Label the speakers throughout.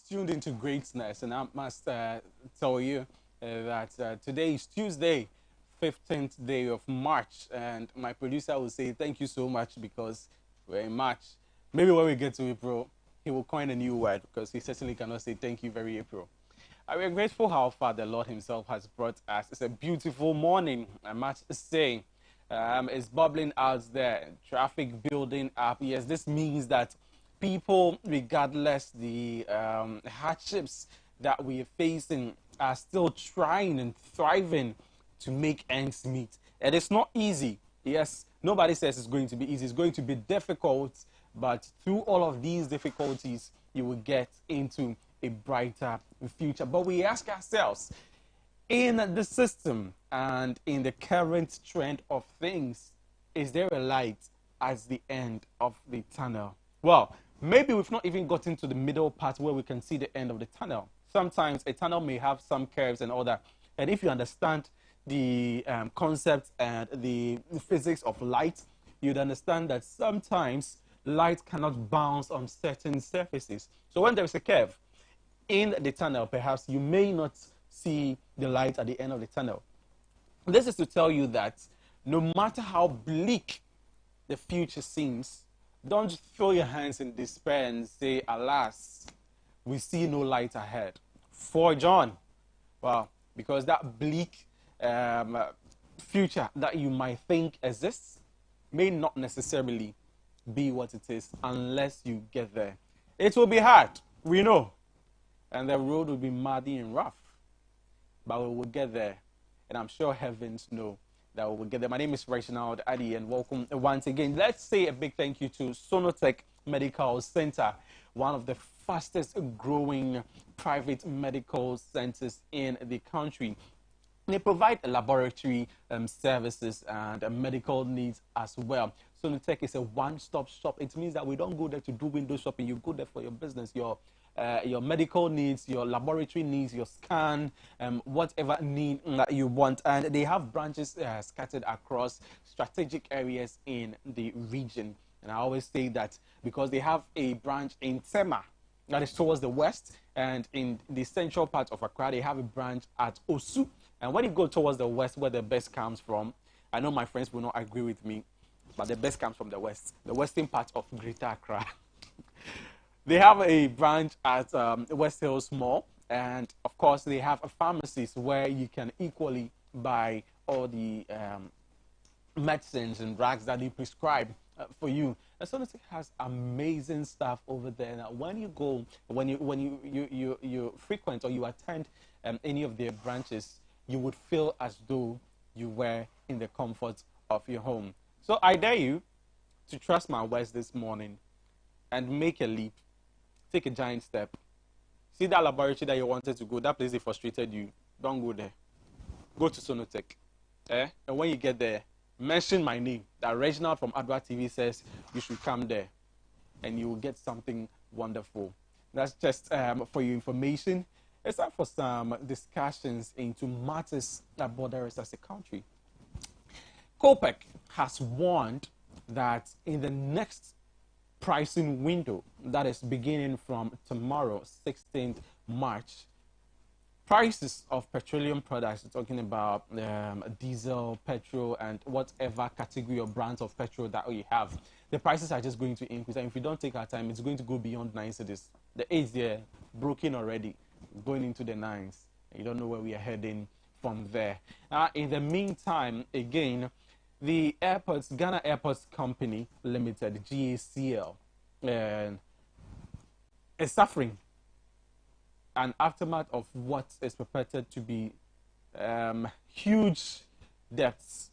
Speaker 1: tuned into greatness, and I must tell you that today is Tuesday, 15th day of March, and my producer will say thank you so much because we're in March. Maybe when we get to April, he will coin a new word because he certainly cannot say thank you very April. We are grateful how far the Lord Himself has brought us. It's a beautiful morning, I must say. It's bubbling out there, traffic building up. Yes, this means that people, regardless the hardships that we are facing, are still trying and thriving to make ends meet. And it's not easy. Yes, nobody says it's going to be easy. It's going to be difficult, but through all of these difficulties, you will get into a brighter future. But we ask ourselves, in the system and in the current trend of things, is there a light at the end of the tunnel? Well, maybe we've not even gotten to the middle part where we can see the end of the tunnel. Sometimes a tunnel may have some curves and all that. And if you understand the concept and the physics of light, you'd understand that sometimes light cannot bounce on certain surfaces. So when there is a curve in the tunnel, perhaps you may not see the light at the end of the tunnel. This is to tell you that no matter how bleak the future seems, don't throw your hands in despair and say, alas, we see no light ahead. For John, well, because that bleak future that you might think exists may not necessarily be what it is unless you get there. It will be hard, we know, and the road will be muddy and rough, but we will get there, and I'm sure heavens know that we will get there. My name is Reginald Adi, and welcome once again. Let's say a big thank you to Sonotech Medical Center, one of the fastest growing private medical centers in the country. They provide laboratory services and medical needs as well. Sonotech is a one-stop shop. It means that we don't go there to do window shopping. You go there for your business, your medical needs, your laboratory needs, your scan, whatever need that you want. And they have branches scattered across strategic areas in the region. And I always say that because they have a branch in Tema, that is towards the west, and in the central part of Accra, they have a branch at Osu. And when you go towards the west, where the best comes from, I know my friends will not agree with me, but the best comes from the west, the western part of Greater Accra. They have a branch at West Hills Mall, and of course, they have a pharmacies where you can equally buy all the medicines and drugs that they prescribe for you. And Sonotech has amazing stuff over there. Now, when you go, when you frequent or you attend any of their branches, you would feel as though you were in the comfort of your home. So I dare you to trust my words this morning and make a leap. Take a giant step. See that laboratory that you wanted to go, that place they frustrated you. Don't go there. Go to Sonotech. And when you get there, mention my name. That Reginald from Adwa TV says you should come there, and you will get something wonderful. That's just for your information. It's time for some discussions into matters that bother us as a country. COPEC has warned that in the next pricing window, that is beginning from tomorrow, 16th March, prices of petroleum products, we're talking about diesel, petrol, and whatever category or brands of petrol that we have, the prices are just going to increase. And if we don't take our time, it's going to go beyond 9 cities. The 8 there, broken already, going into the 9s. You don't know where we are heading from there. In the meantime, again, the airports, Ghana Airports Company Limited, GACL, is suffering an aftermath of what is purported to be huge debts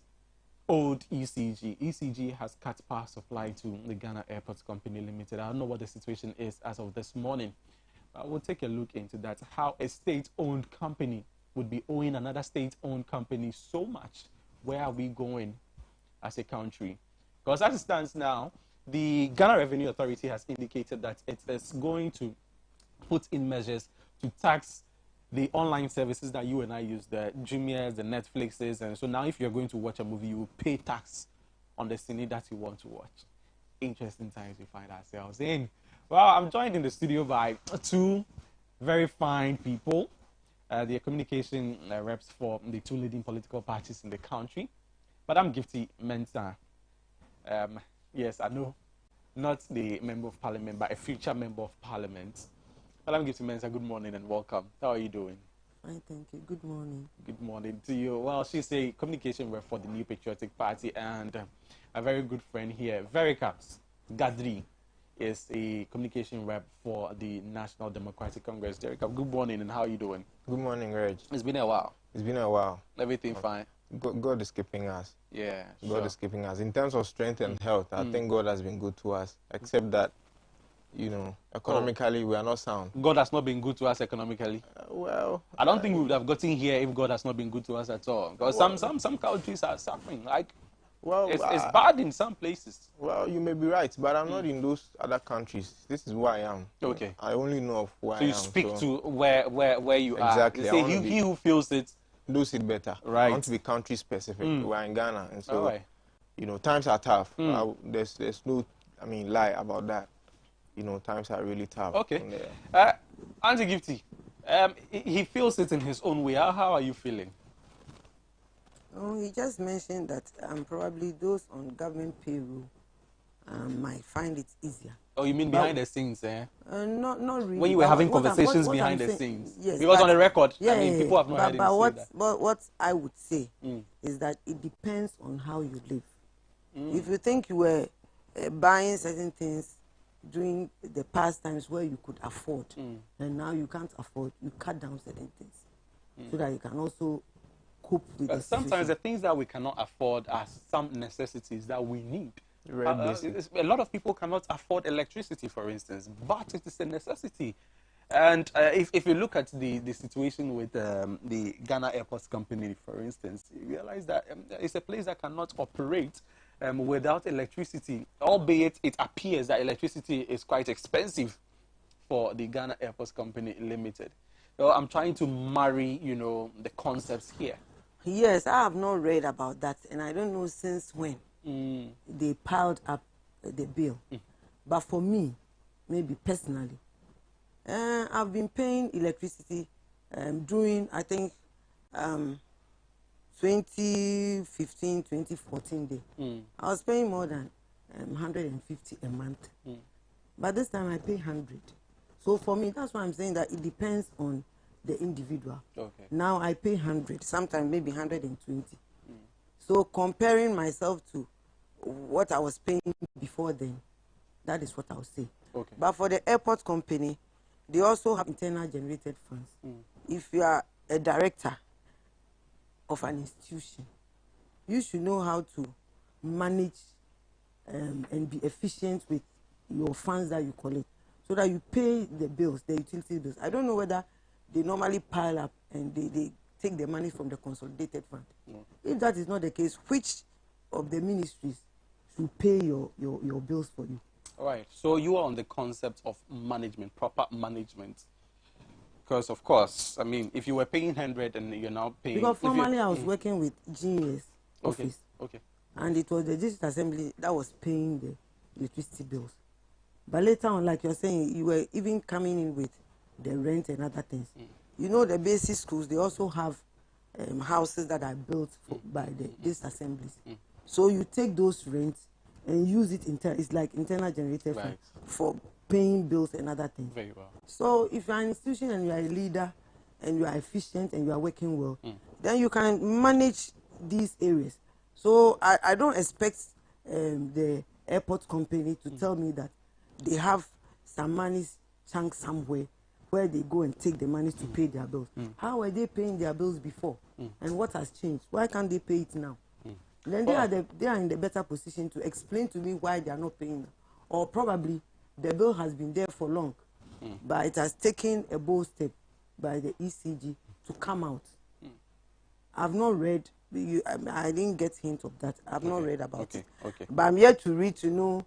Speaker 1: owed ECG. ECG has cut power supply to the Ghana Airports Company Limited. I don't know what the situation is as of this morning. We'll take a look into that, how a state-owned company would be owing another state-owned company so much. Where are we going as a country? Because as it stands now, the Ghana Revenue Authority has indicated that it is going to put in measures to tax the online services that you and I use, the Jumia's, the Netflixes, and so now if you're going to watch a movie, you will pay tax on the cine that you want to watch. Interesting times we find ourselves in. Well, I'm joined in the studio by two very fine people. They are communication reps for the two leading political parties in the country. Madam Gifty Mensah, yes, I know, not the member of parliament, but a future member of parliament. Madam Gifty Mensah, good morning and welcome. How are you doing?
Speaker 2: Fine, thank you. Good morning.
Speaker 1: Good morning to you. Well, she's a communication rep for the New Patriotic Party, and a very good friend here, Vericaps Gadri, is a communication rep for the National Democratic Congress. Vericaps, good morning, and how are you doing?
Speaker 3: Good morning, Reg.
Speaker 1: It's been a while.
Speaker 3: It's been a while.
Speaker 1: Everything fine?
Speaker 3: God is keeping us.
Speaker 1: Yeah,
Speaker 3: God is keeping us. In terms of strength and health, I think God has been good to us, except that, you know, economically we are not sound.
Speaker 1: God has not been good to us economically.
Speaker 3: Well,
Speaker 1: I don't think we would have gotten here if God has not been good to us at all. Because some countries are suffering. Like, it's bad in some places.
Speaker 3: Well, you may be right, but I'm not in those other countries. This is where I am.
Speaker 1: Okay.
Speaker 3: I only know of where I am.
Speaker 1: So you speak to where you are.
Speaker 3: Exactly.
Speaker 1: You say he who feels it
Speaker 3: knows it better.
Speaker 1: Right.
Speaker 3: I want to be country specific. We're in Ghana, and so
Speaker 1: right.
Speaker 3: you know, times are tough. There's no, I mean, lie about that. You know, times are really tough.
Speaker 1: Okay. Auntie Gifty, he feels it in his own way. How are you feeling?
Speaker 2: Oh, he just mentioned that probably those on government payroll might find it easier.
Speaker 1: Oh, you mean behind the scenes, eh?
Speaker 2: Not really.
Speaker 1: When you were having conversations behind the scenes?
Speaker 2: Yes.
Speaker 1: Because on the record,
Speaker 2: yeah,
Speaker 1: I mean, people have not heard him say that.
Speaker 2: But what I would say is that it depends on how you live. If you think you were buying certain things during the past times where you could afford, and now you can't afford, you cut down certain things so that you can also cope with the
Speaker 1: sometimes
Speaker 2: situation.
Speaker 1: the things that we cannot afford are some necessities that we need.
Speaker 3: A
Speaker 1: A lot of people cannot afford electricity, for instance, but it is a necessity. And if you look at the situation with the Ghana Airports Company, for instance, you realize that it's a place that cannot operate without electricity, albeit it appears that electricity is quite expensive for the Ghana Airports Company Limited. So I'm trying to marry, you know, the concepts here.
Speaker 2: Yes, I have not read about that, and I don't know since when they piled up the bill. But for me, maybe personally, I've been paying electricity during, I think, 2015, 2014 day. I was paying more than 150 a month. But this time I pay 100. So for me, that's why I'm saying that it depends on the individual.
Speaker 1: Okay.
Speaker 2: Now I pay 100, sometimes maybe 120. So comparing myself to what I was paying before then, that is what I'll say.
Speaker 1: Okay.
Speaker 2: But for the airport company, they also have internal generated funds. If you are a director of an institution, you should know how to manage and be efficient with your funds that you collect so that you pay the bills, the utility bills. I don't know whether they normally pile up and they take the money from the consolidated fund. If that is not the case, which of the ministries should pay your bills for you?
Speaker 1: All right. So you are on the concept of management, proper management. Because, of course, I mean, if you were paying 100 and you're now paying...
Speaker 2: Because formerly I was working with GES office.
Speaker 1: Okay.
Speaker 2: And it was the district assembly that was paying the electricity bills. But later on, like you're saying, you were even coming in with the rent and other things. You know, the basic schools, they also have houses that are built by the district assemblies. So you take those rents and use it, it's like internal generated fund for paying bills and other things.
Speaker 1: Very well.
Speaker 2: So if you're an institution and you are a leader and you are efficient and you are working well, then you can manage these areas. So I don't expect the airport company to tell me that they have some money chunk somewhere where they go and take the money to pay their bills. How were they paying their bills before? And what has changed? Why can't they pay it now? Then they are in the better position to explain to me why they are not paying now. Or probably the bill has been there for long, but it has taken a bold step by the ECG to come out. I've not read, I didn't get hint of that. I've not read about it. But I'm yet to read to know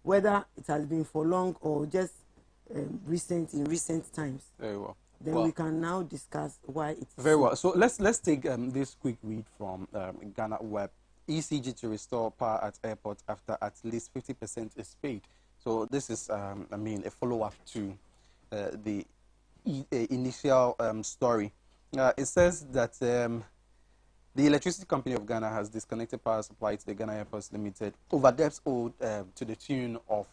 Speaker 2: whether it has been for long or just in recent times.
Speaker 1: Very well.
Speaker 2: Then we can now discuss why it's
Speaker 1: very well. So let's take this quick read from Ghana Web. ECG to restore power at airport after at least 50% is paid. So this is, I mean, a follow-up to the initial story. It says that the Electricity Company of Ghana has disconnected power supply to the Ghana Airports Limited over debts owed to the tune of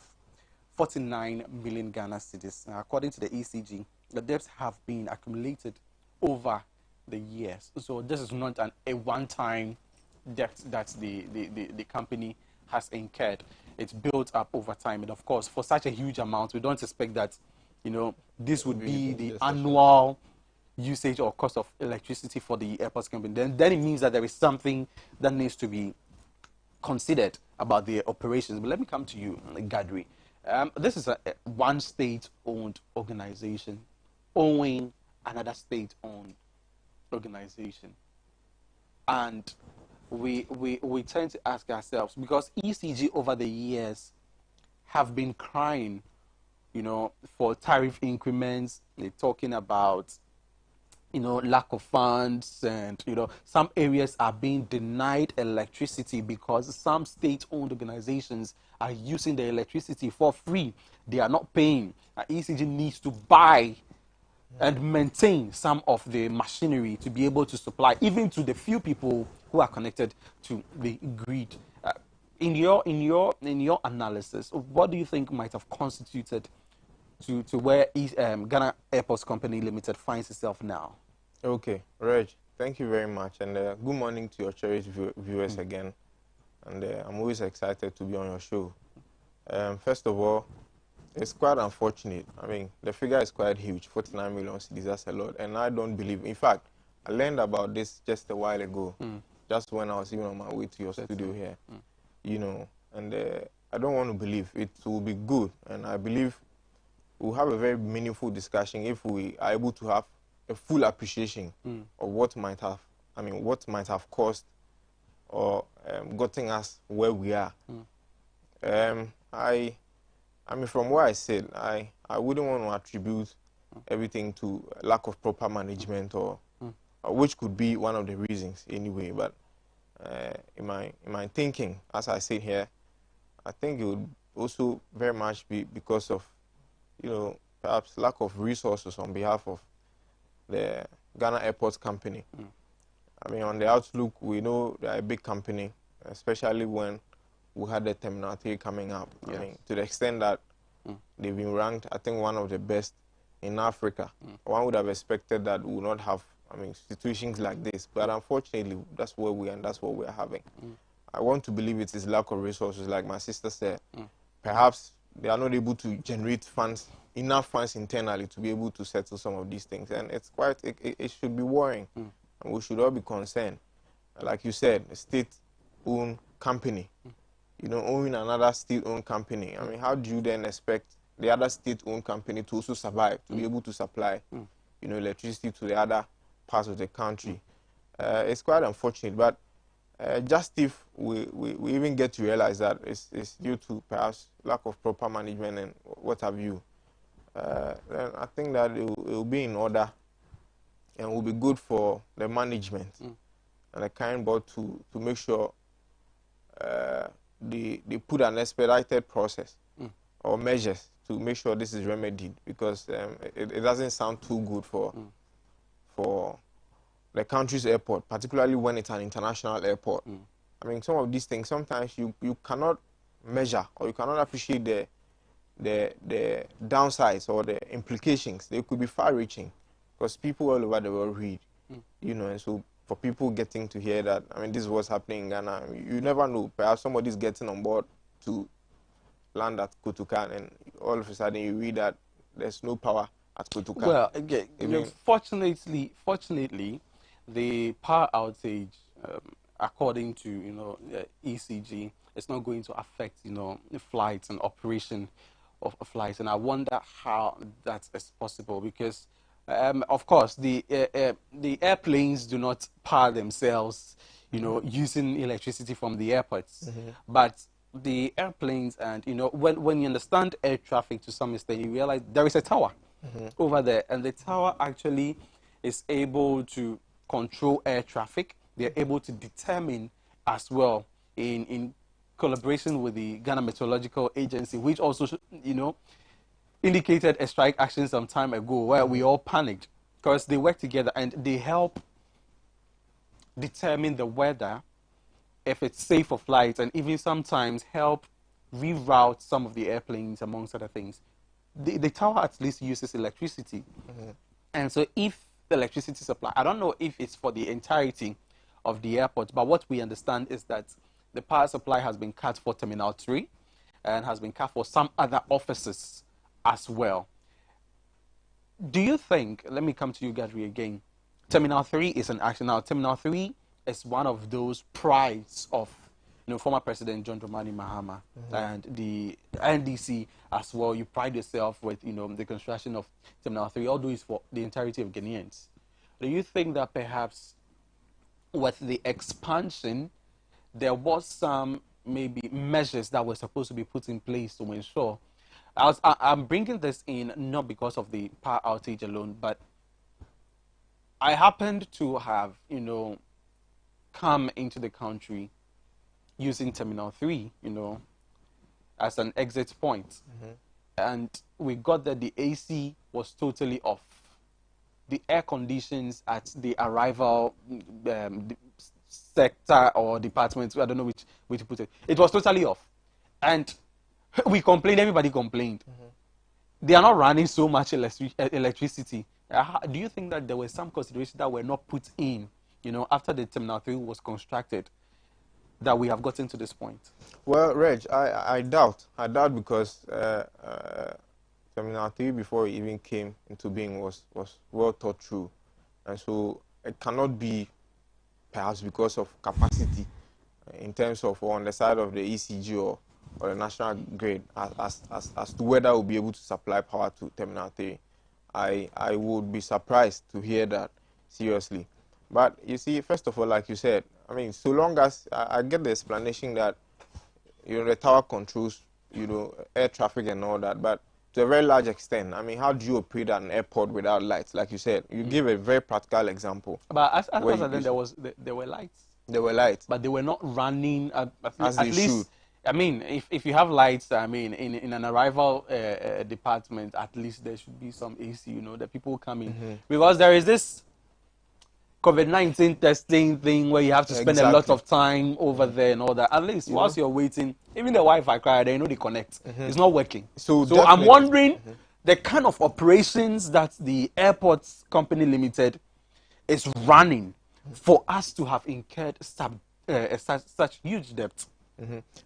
Speaker 1: 49 million Ghana cedis. According to the ECG, the debts have been accumulated over the years. So this is not a one-time debt that the company has incurred. It's built up over time. And of course, for such a huge amount, we don't expect that, this would be the annual usage or cost of electricity for the airports company. Then it means that there is something that needs to be considered about the operations. But let me come to you, Gadri. This is a one state-owned organization owing another state-owned organization, and we tend to ask ourselves, because ECG over the years have been crying, for tariff increments. They're talking about lack of funds, and some areas are being denied electricity because some state-owned organizations are using the electricity for free. They are not paying. ECG needs to buy and maintain some of the machinery to be able to supply even to the few people who are connected to the grid. In your analysis, what do you think might have constituted to where Ghana Airports Company Limited finds itself now?
Speaker 3: Okay, Reg, thank you very much, and good morning to your cherished viewers again. And I'm always excited to be on your show. First of all, it's quite unfortunate. I mean, the figure is quite huge, 49 million cedis, that's a lot. And I don't believe, in fact, I learned about this just a while ago, just when I was even on my way to your studio here, and I don't want to believe. It will be good, and I believe we'll have a very meaningful discussion if we are able to have a full appreciation of what might have caused or gotten us where we are. I mean, from what I said, I wouldn't want to attribute everything to lack of proper management, or which could be one of the reasons anyway. But in my thinking, as I sit here, I think it would also very much be because of, perhaps lack of resources on behalf of the Ghana Airports Company. I mean, on the outlook, we know they are a big company, especially when we had the Terminal 3 coming up. Yes. I mean, to the extent that they've been ranked, I think, one of the best in Africa. One would have expected that we would not have, situations like this. But unfortunately, that's where we are, and that's what we are having. I want to believe it is lack of resources, like my sister said. Perhaps they are not able to generate enough funds internally to be able to settle some of these things. And it's it should be worrying. And we should all be concerned. Like you said, a state-owned company, owning another state-owned company. I mean, how do you then expect the other state-owned company to also survive, to be able to supply, electricity to the other parts of the country? It's quite unfortunate, but just if we even get to realize that it's due to perhaps lack of proper management and what have you, then I think that it will be in order and will be good for the management and the current board to make sure they put an expedited process or measures to make sure this is remedied, because it doesn't sound too good for the country's airport, particularly when it's an international airport. I mean, some of these things, sometimes you cannot measure or you cannot appreciate the downsides or the implications. They could be far-reaching, because people all over the world read, and so for people getting to hear that, this is what's happening in Ghana, you never know. Perhaps somebody's getting on board to land at Kotoka, and all of a sudden you read that there's no power at Kotoka.
Speaker 1: Well, again, fortunately, the power outage, according to ECG, it's not going to affect the flights and operation of flights, and I wonder how that is possible, because of course the airplanes do not power themselves, using electricity from the airports, but the airplanes, and when you understand air traffic to some extent, you realize there is a tower over there, and the tower actually is able to control air traffic. They're able to determine as well, in collaboration with the Ghana Meteorological Agency, which also indicated a strike action some time ago where we all panicked because they work together and they help determine the weather, if it's safe for flights, and even sometimes help reroute some of the airplanes, amongst other things. The tower at least uses electricity. And so if the electricity supply, I don't know if it's for the entirety of the airport, but what we understand is that the power supply has been cut for Terminal 3 and has been cut for some other offices as well. Do you think, let me come to you, Gadri, again. Terminal 3 is an action. Now, Terminal 3 is one of those prides of former President John Dramani Mahama and the NDC as well. You pride yourself with, the construction of Terminal 3, although it's for the entirety of Ghanaians. Do you think that perhaps with the expansion, there was some maybe measures that were supposed to be put in place to ensure? I'm bringing this in not because of the power outage alone, but I happened to have, come into the country using Terminal 3, as an exit point. And we got that the AC was totally off. The air conditions at the arrival sector or department, I don't know which way to put it, it was totally off. And we complained, everybody complained. They are not running so much electricity. Do you think that there were some considerations that were not put in, after the Terminal 3 was constructed, that we have gotten to this point?
Speaker 3: Well, Reg, I doubt. I doubt because Terminal 3, before it even came into being, was well thought through. And so it cannot be perhaps because of capacity in terms of on the side of the ECG or the national grid as to whether we'll be able to supply power to Terminal 3. I would be surprised to hear that, seriously. But you see, first of all, like you said, I mean, so long as I get the explanation that, the tower controls, air traffic and all that, but to a very large extent, I mean, how do you operate an airport without lights? Like you said, you give a very practical example.
Speaker 1: But as then there were lights.
Speaker 3: There were lights.
Speaker 1: But they were not running
Speaker 3: as they should.
Speaker 1: I mean, if you have lights, I mean, in an arrival department, at least there should be some AC, the people coming. Because there is this COVID-19 testing thing where you have to spend a lot of time over there and all that. At least whilst you're waiting, even the Wi-Fi card, they connect. It's not working. So I'm wondering the kind of operations that the Airports Company Limited is running for us to have incurred such huge debt.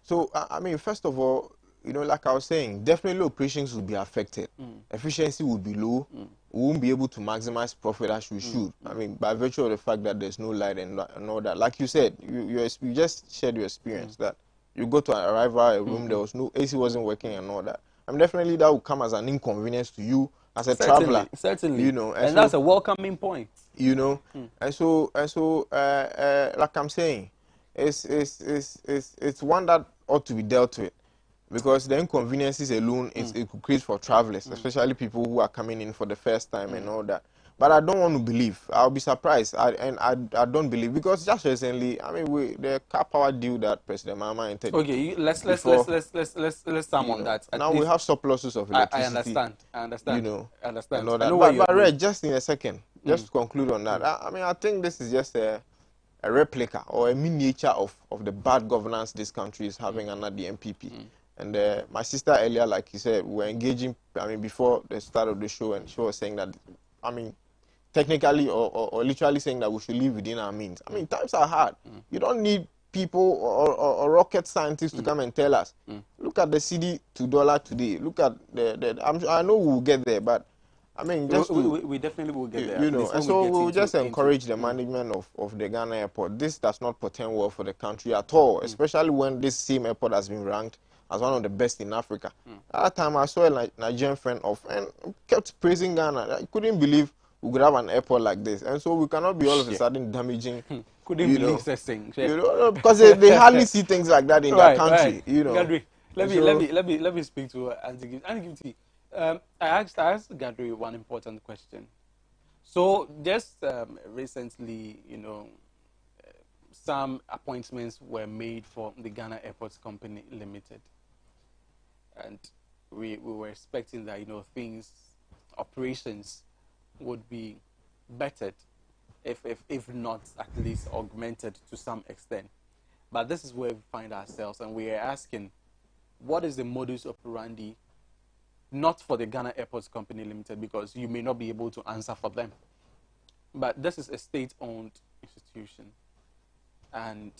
Speaker 3: So, I mean, first of all, like I was saying, definitely operations will be affected. Efficiency will be low. We won't be able to maximize profit as we should. I mean, by virtue of the fact that there's no light and all that. Like you said, you just shared your experience that you go to an arrival, a room, there was no AC, wasn't working and all that. I mean, definitely that will come as an inconvenience to you as a traveler.
Speaker 1: Certainly. And so, that's a welcoming point.
Speaker 3: And so, like I'm saying, it's one that ought to be dealt with, because the inconveniences alone it could create for travelers, especially people who are coming in for the first time and all that. But I don't want to believe. I'll be surprised. I don't believe, because just recently, I mean, the car power deal that President Mahama entered.
Speaker 1: Okay, let's sum on that.
Speaker 3: Now we have surpluses of electricity.
Speaker 1: I understand.
Speaker 3: I
Speaker 1: understand.
Speaker 3: know that. But Red, just in a second, just to conclude on that. I mean, I think this is just a replica or a miniature of the bad governance this country is having under the MPP. And my sister earlier, like you said, we were engaging, I mean, before the start of the show, and she was saying that, I mean, technically or literally saying that we should live within our means. I mean, times are hard. You don't need people or rocket scientists to come and tell us. Look at the CD to dollar today. Look at I know we'll get there, but I mean, just
Speaker 1: we definitely will get there.
Speaker 3: And so we'll just encourage the management of the Ghana airport. This does not portend well for the country at all, especially when this same airport has been ranked as one of the best in Africa. At that time, I saw a Nigerian friend and kept praising Ghana. I couldn't believe we could have an airport like this. And so we cannot be all of a sudden damaging.
Speaker 1: Couldn't believe this thing.
Speaker 3: Because they hardly see things like that in their country.
Speaker 1: Let me speak to Auntie Gifty. I asked Gadri one important question. So just recently, some appointments were made for the Ghana Airports Company Limited, and we were expecting that, things, operations would be bettered, if not at least augmented to some extent. But this is where we find ourselves, and we are asking, what is the modus operandi, not for the Ghana Airports Company Limited, because you may not be able to answer for them, but this is a state-owned institution, and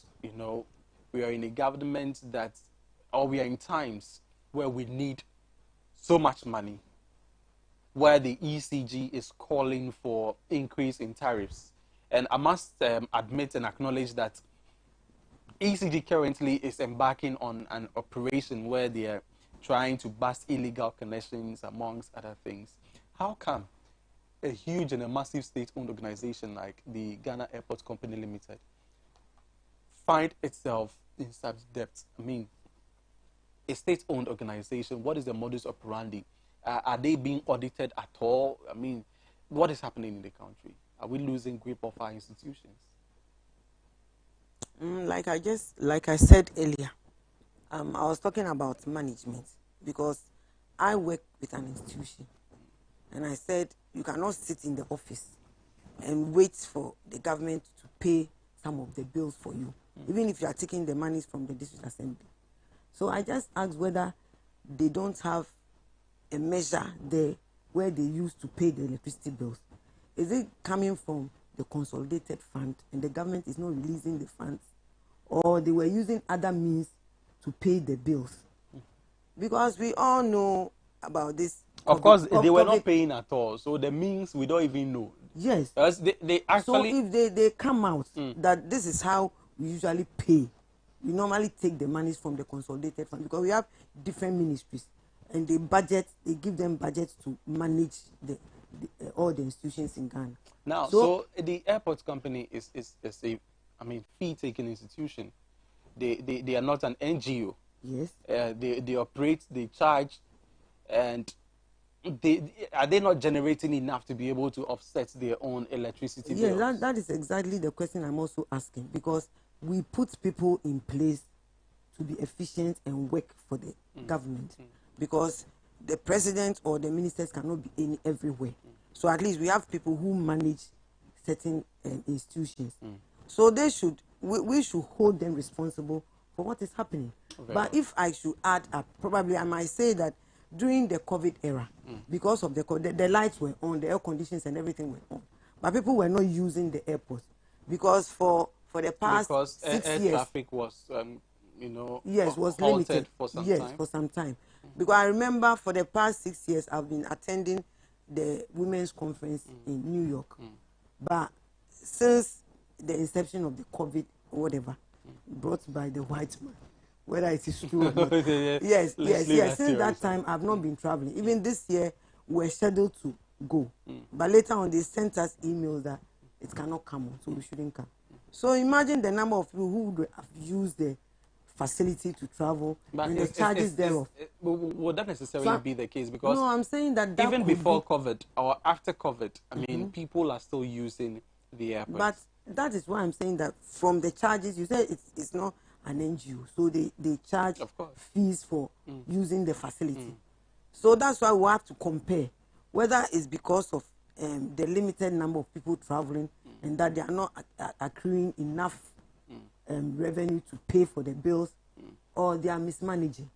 Speaker 1: we are in a government that, or we are in times where we need so much money, where the ECG is calling for increase in tariffs. And I must admit and acknowledge that ECG currently is embarking on an operation where they are trying to bust illegal connections, amongst other things. How come a huge and a massive state-owned organization like the Ghana Airports Company Limited find itself in such debt? I mean, a state-owned organization, what is the modus operandi? Are they being audited at all? I mean, what is happening in the country? Are we losing grip of our institutions?
Speaker 2: Like I said earlier, I was talking about management, because I work with an institution, and I said you cannot sit in the office and wait for the government to pay some of the bills for you, even if you are taking the monies from the district assembly. So I just asked whether they don't have a measure there where they used to pay the electricity bills. Is it coming from the consolidated fund and the government is not releasing the funds, or they were using other means to pay the bills? Because we all know about this.
Speaker 1: Of course, they were not paying at all, so the means we don't even know.
Speaker 2: Yes.
Speaker 1: They actually.
Speaker 2: So if they come out that this is how we usually pay, we normally take the monies from the consolidated fund, because we have different ministries, and they give them budgets to manage all the institutions in Ghana.
Speaker 1: Now, so the airport company is a, fee-taking institution. They are not an NGO.
Speaker 2: Yes.
Speaker 1: They operate, they charge, and are they not generating enough to be able to offset their own electricity bills?
Speaker 2: Yeah, that is exactly the question I'm also asking, because we put people in place to be efficient and work for the government, because the president or the ministers cannot be everywhere. So at least we have people who manage certain institutions. So we should hold them responsible for what is happening. Okay. But if I should add up, probably I might say that during the COVID era, because of the lights were on, the air conditions and everything were on, but people were not using the airport, because for the past 6 years,
Speaker 1: traffic was
Speaker 2: was limited
Speaker 1: for some time.
Speaker 2: Yes, for some time. Because I remember for the past 6 years I've been attending the women's conference in New York, but since the inception of the COVID or whatever brought by the white man, whether it is true or not. yes. Since that time, I've not been traveling. Even this year, we're scheduled to go. But later on, they sent us emails that it cannot come on, so we shouldn't come. So imagine the number of people who would have used the facility to travel, but and the charges thereof.
Speaker 1: Would that necessarily be the case? Because
Speaker 2: no, I'm saying that
Speaker 1: even before COVID or after COVID, I mean, people are still using the airport.
Speaker 2: But that is why I'm saying that from the charges, you said it's not an NGO, so they charge fees for using the facility. So that's why we have to compare whether it's because of the limited number of people traveling and that they are not accruing enough revenue to pay for the bills, or they are mismanaging,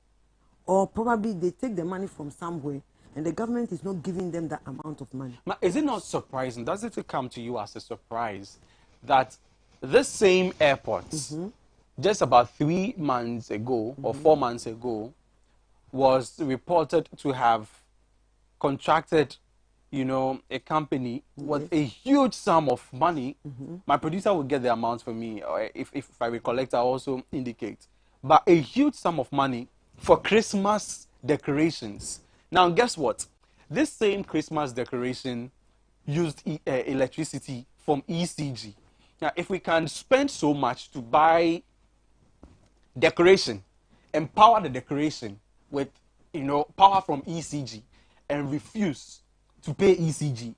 Speaker 2: or probably they take the money from somewhere and the government is not giving them that amount of money.
Speaker 1: Now, is it not surprising, does it come to you as a surprise that this same airport, just about 3 months ago or 4 months ago, was reported to have contracted, a company with a huge sum of money? My producer will get the amount for me, or if I recollect, I'll also indicate. But a huge sum of money for Christmas decorations. Now, guess what? This same Christmas decoration used electricity from ECG. Now, if we can spend so much to buy decoration, empower the decoration with, power from ECG, and refuse to pay ECG,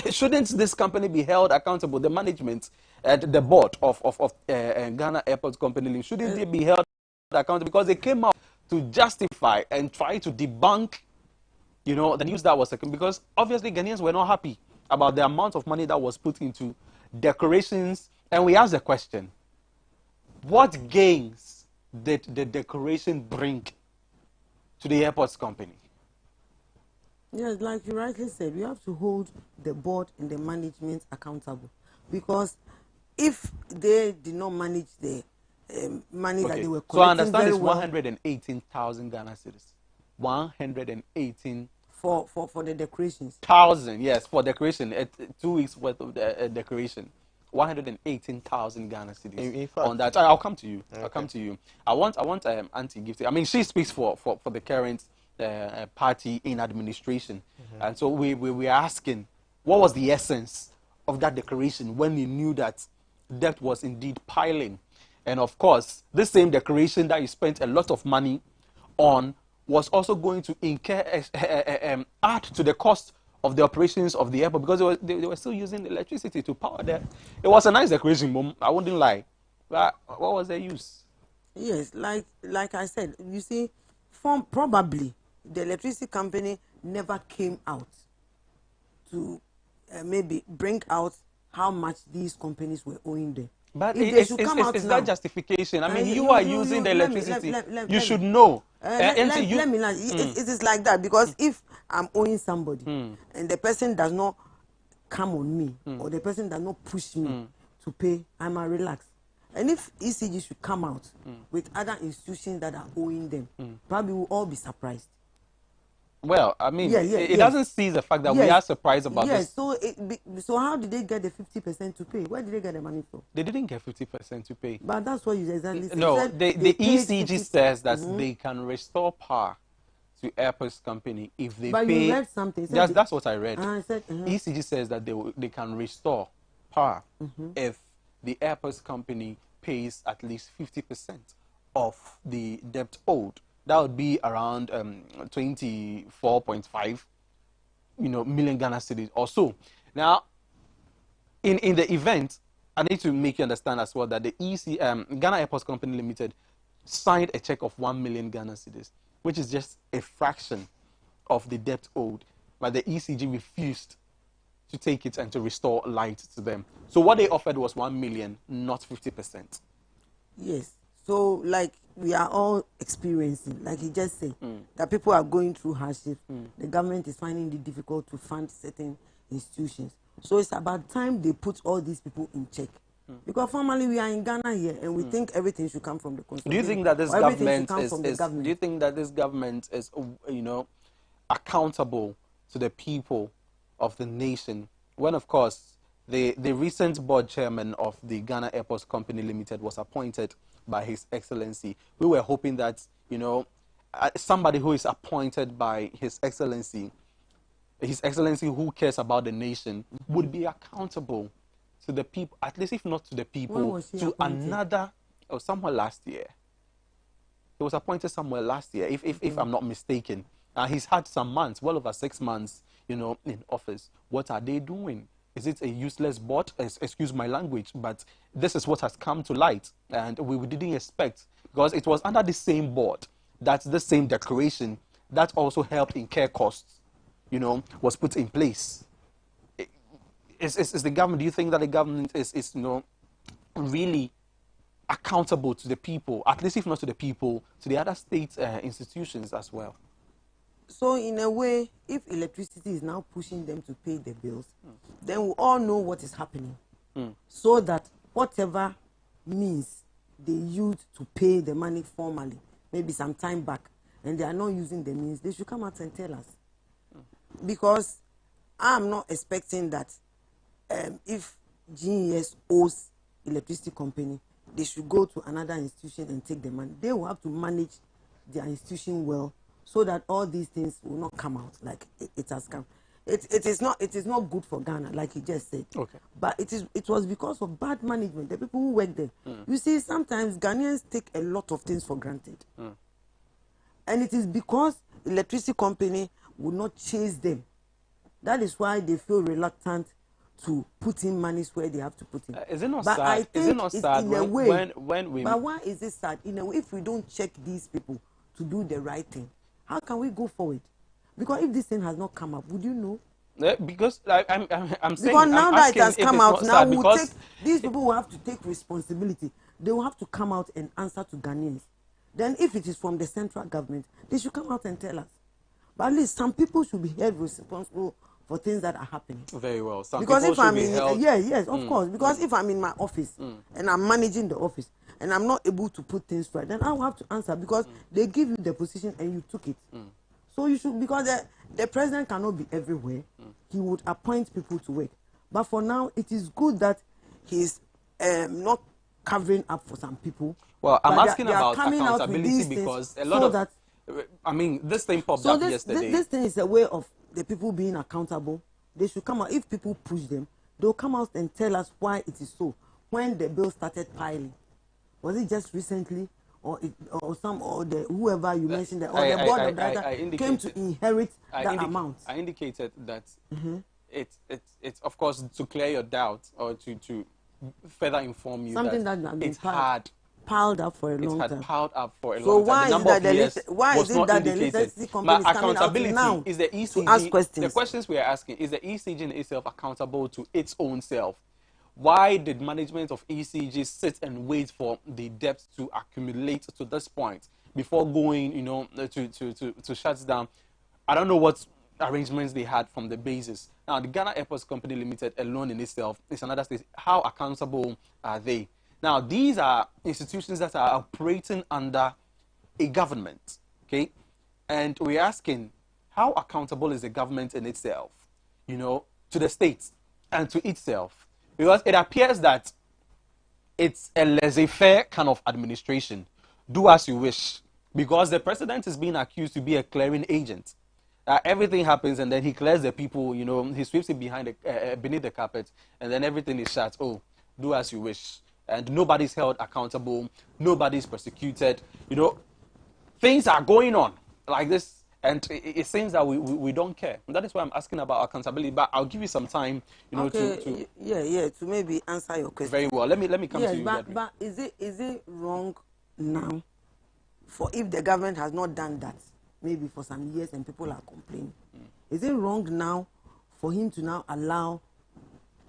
Speaker 1: shouldn't this company be held accountable? The management at the board of Ghana Airports Company, shouldn't they be held accountable? Because they came out to justify and try to debunk, you know, the news that was taken, because obviously Ghanaians were not happy about the amount of money that was put into decorations. And we asked the question, what gains did the decoration bring to the airports company?
Speaker 2: Yes, like you rightly said, we have to hold the board and the management accountable, because if they did not manage the money that they were collecting,
Speaker 1: so I understand
Speaker 2: very
Speaker 1: it's
Speaker 2: well,
Speaker 1: 118,000 Ghana cedis. 118,000,
Speaker 2: for the decorations.
Speaker 1: yes, for decoration. 2 weeks worth of decoration. 118,000 Ghana cedis.
Speaker 3: In fact,
Speaker 1: on that, I'll come to you.
Speaker 3: Okay.
Speaker 1: I'll come to you. I want Auntie Gifty. I mean, she speaks for the current party in administration, and so we are asking, what was the essence of that declaration when you knew that debt was indeed piling? And of course, this same declaration that you spent a lot of money on was also going to add to the cost of the operations of the airport, because they were still using electricity to power that. It was a nice declaration, Mom. I wouldn't lie. But what was the use?
Speaker 2: Yes, like I said, you see, probably the electricity company never came out to maybe bring out how much these companies were owing them.
Speaker 1: But
Speaker 2: if
Speaker 1: it's that justification. I mean, you are using the electricity. You should
Speaker 2: me,
Speaker 1: know.
Speaker 2: let me know. It is like that, because if I'm owing somebody and the person does not come on me, or the person does not push me to pay, I might relax. And if ECG should come out with other institutions that are owing them, probably we'll all be surprised.
Speaker 1: Well, I mean, it doesn't see the fact that we are surprised about this.
Speaker 2: So how did they get the 50% to pay? Where did they get the money from?
Speaker 1: They didn't get 50% to pay.
Speaker 2: But that's what you exactly said.
Speaker 1: No, the ECG says that they can restore power to airports company if they
Speaker 2: but
Speaker 1: pay.
Speaker 2: You read something.
Speaker 1: That's what I read.
Speaker 2: ECG
Speaker 1: says that they can restore power if the airports company pays at least 50% of the debt owed. That would be around 24.5, million Ghana cedis or so. Now, in the event, I need to make you understand as well that the Ghana Airports Company Limited signed a check of 1 million Ghana cedis, which is just a fraction of the debt owed. But the ECG refused to take it and to restore light to them. So what they offered was 1 million, not 50%.
Speaker 2: Yes. So, like, we are all experiencing, like he just said, that people are going through hardship. The government is finding it difficult to fund certain institutions. So it's about time they put all these people in check. Because formally we are in Ghana here, and we think everything should come from the constitution.
Speaker 1: Do you think that this government do you think that this government is, accountable to the people of the nation, when of course the recent board chairman of the Ghana Airports Company Limited was appointed by His Excellency? We were hoping that, somebody who is appointed by His Excellency who cares about the nation, would be accountable to the people, at least if not to the people, to another, or somewhere last year. He was appointed somewhere last year, if I'm not mistaken. He's had some months, well over 6 months, in office. What are they doing? Is it a useless bot? Excuse my language, but this is what has come to light. And we didn't expect, because it was under the same board that the same declaration that also helped in care costs, was put in place. Is the government, do you think that the government is really accountable to the people, at least if not to the people, to the other state institutions as well?
Speaker 2: So in a way, if electricity is now pushing them to pay the bills, then we all know what is happening. So that whatever means they used to pay the money formally, maybe some time back, and they are not using the means, they should come out and tell us. Because I'm not expecting that if GES owes electricity company, they should go to another institution and take the money. They will have to manage their institution well, so that all these things will not come out like it has come. It is not good for Ghana, like he just said.
Speaker 1: Okay.
Speaker 2: But it was because of bad management. The people who work there. You see, sometimes Ghanaians take a lot of things for granted. And it is because electricity company will not chase them. That is why they feel reluctant to put in monies where they have to put in.
Speaker 1: Is it not
Speaker 2: but
Speaker 1: sad?
Speaker 2: I think
Speaker 1: is it not sad
Speaker 2: in a way,
Speaker 1: when we...
Speaker 2: But why is it sad? In a way, if we don't check these people to do the right thing, how can we go forward? Because if this thing has not come up, would you know?
Speaker 1: Because I'm saying,
Speaker 2: Because now
Speaker 1: I'm
Speaker 2: that it
Speaker 1: asking
Speaker 2: has
Speaker 1: if
Speaker 2: come
Speaker 1: it's
Speaker 2: out,
Speaker 1: not
Speaker 2: now
Speaker 1: sad
Speaker 2: we'll
Speaker 1: because
Speaker 2: take, these people will have to take responsibility. They will have to come out and answer to Ghanaians. Then if it is from the central government, they should come out and tell us. But at least some people should be held responsible for things that are happening.
Speaker 1: very well. Some
Speaker 2: Because
Speaker 1: people
Speaker 2: if
Speaker 1: should
Speaker 2: I'm
Speaker 1: be
Speaker 2: in,
Speaker 1: held.
Speaker 2: yes, of course. Because if I'm in my office and I'm managing the office and I'm not able to put things right, then I will have to answer because they give you the position and you took it. So you should, because the president cannot be everywhere. He would appoint people to work. But for now, it is good that he's not covering up for some people.
Speaker 1: Well, I'm
Speaker 2: but
Speaker 1: asking
Speaker 2: they are
Speaker 1: about
Speaker 2: coming out with
Speaker 1: accountability
Speaker 2: these
Speaker 1: because
Speaker 2: things
Speaker 1: a lot
Speaker 2: so
Speaker 1: of,
Speaker 2: that,
Speaker 1: I mean, this thing popped
Speaker 2: so
Speaker 1: up
Speaker 2: this
Speaker 1: yesterday.
Speaker 2: thing is a way of the people being accountable. They should come out. If people push them, they'll come out and tell us why it is so. When the bill started piling, was it just recently, or whoever you mentioned, or the board of directors came to inherit that amount?
Speaker 1: I indicated that it's of course to clear your doubt or to further inform you
Speaker 2: Something
Speaker 1: that
Speaker 2: that
Speaker 1: it's hard.
Speaker 2: piled up for a long
Speaker 1: It
Speaker 2: time.
Speaker 1: had piled up for a
Speaker 2: So
Speaker 1: long time. The number of years
Speaker 2: why
Speaker 1: was
Speaker 2: is it
Speaker 1: not
Speaker 2: that the
Speaker 1: indicated.
Speaker 2: literacy
Speaker 1: My
Speaker 2: company is coming out
Speaker 1: accountability
Speaker 2: now
Speaker 1: is the ECG.
Speaker 2: to ask questions?
Speaker 1: The questions we are asking is the ECG itself accountable to its own self. Why did management of ECG sit and wait for the debt to accumulate to this point before going, to shut down? I don't know what arrangements they had from the basis. Now, the Ghana Airports Company Limited alone in itself is another state. How accountable are they? Now, these are institutions that are operating under a government, okay? And we're asking, how accountable is the government in itself, to the state and to itself? Because it appears that it's a laissez-faire kind of administration. Do as you wish. Because the president is being accused to be a clearing agent. Everything happens and then he clears the people, he sweeps it beneath the carpet, and then everything is shut. Oh, do as you wish. And nobody's held accountable. Nobody's persecuted. Things are going on like this, and it seems that we don't care. And that is why I'm asking about accountability. But I'll give you some time,
Speaker 2: to maybe answer your question.
Speaker 1: Very well. Let me come to you.
Speaker 2: But is it wrong now for if the government has not done that maybe for some years and people are complaining? Is it wrong now for him to now allow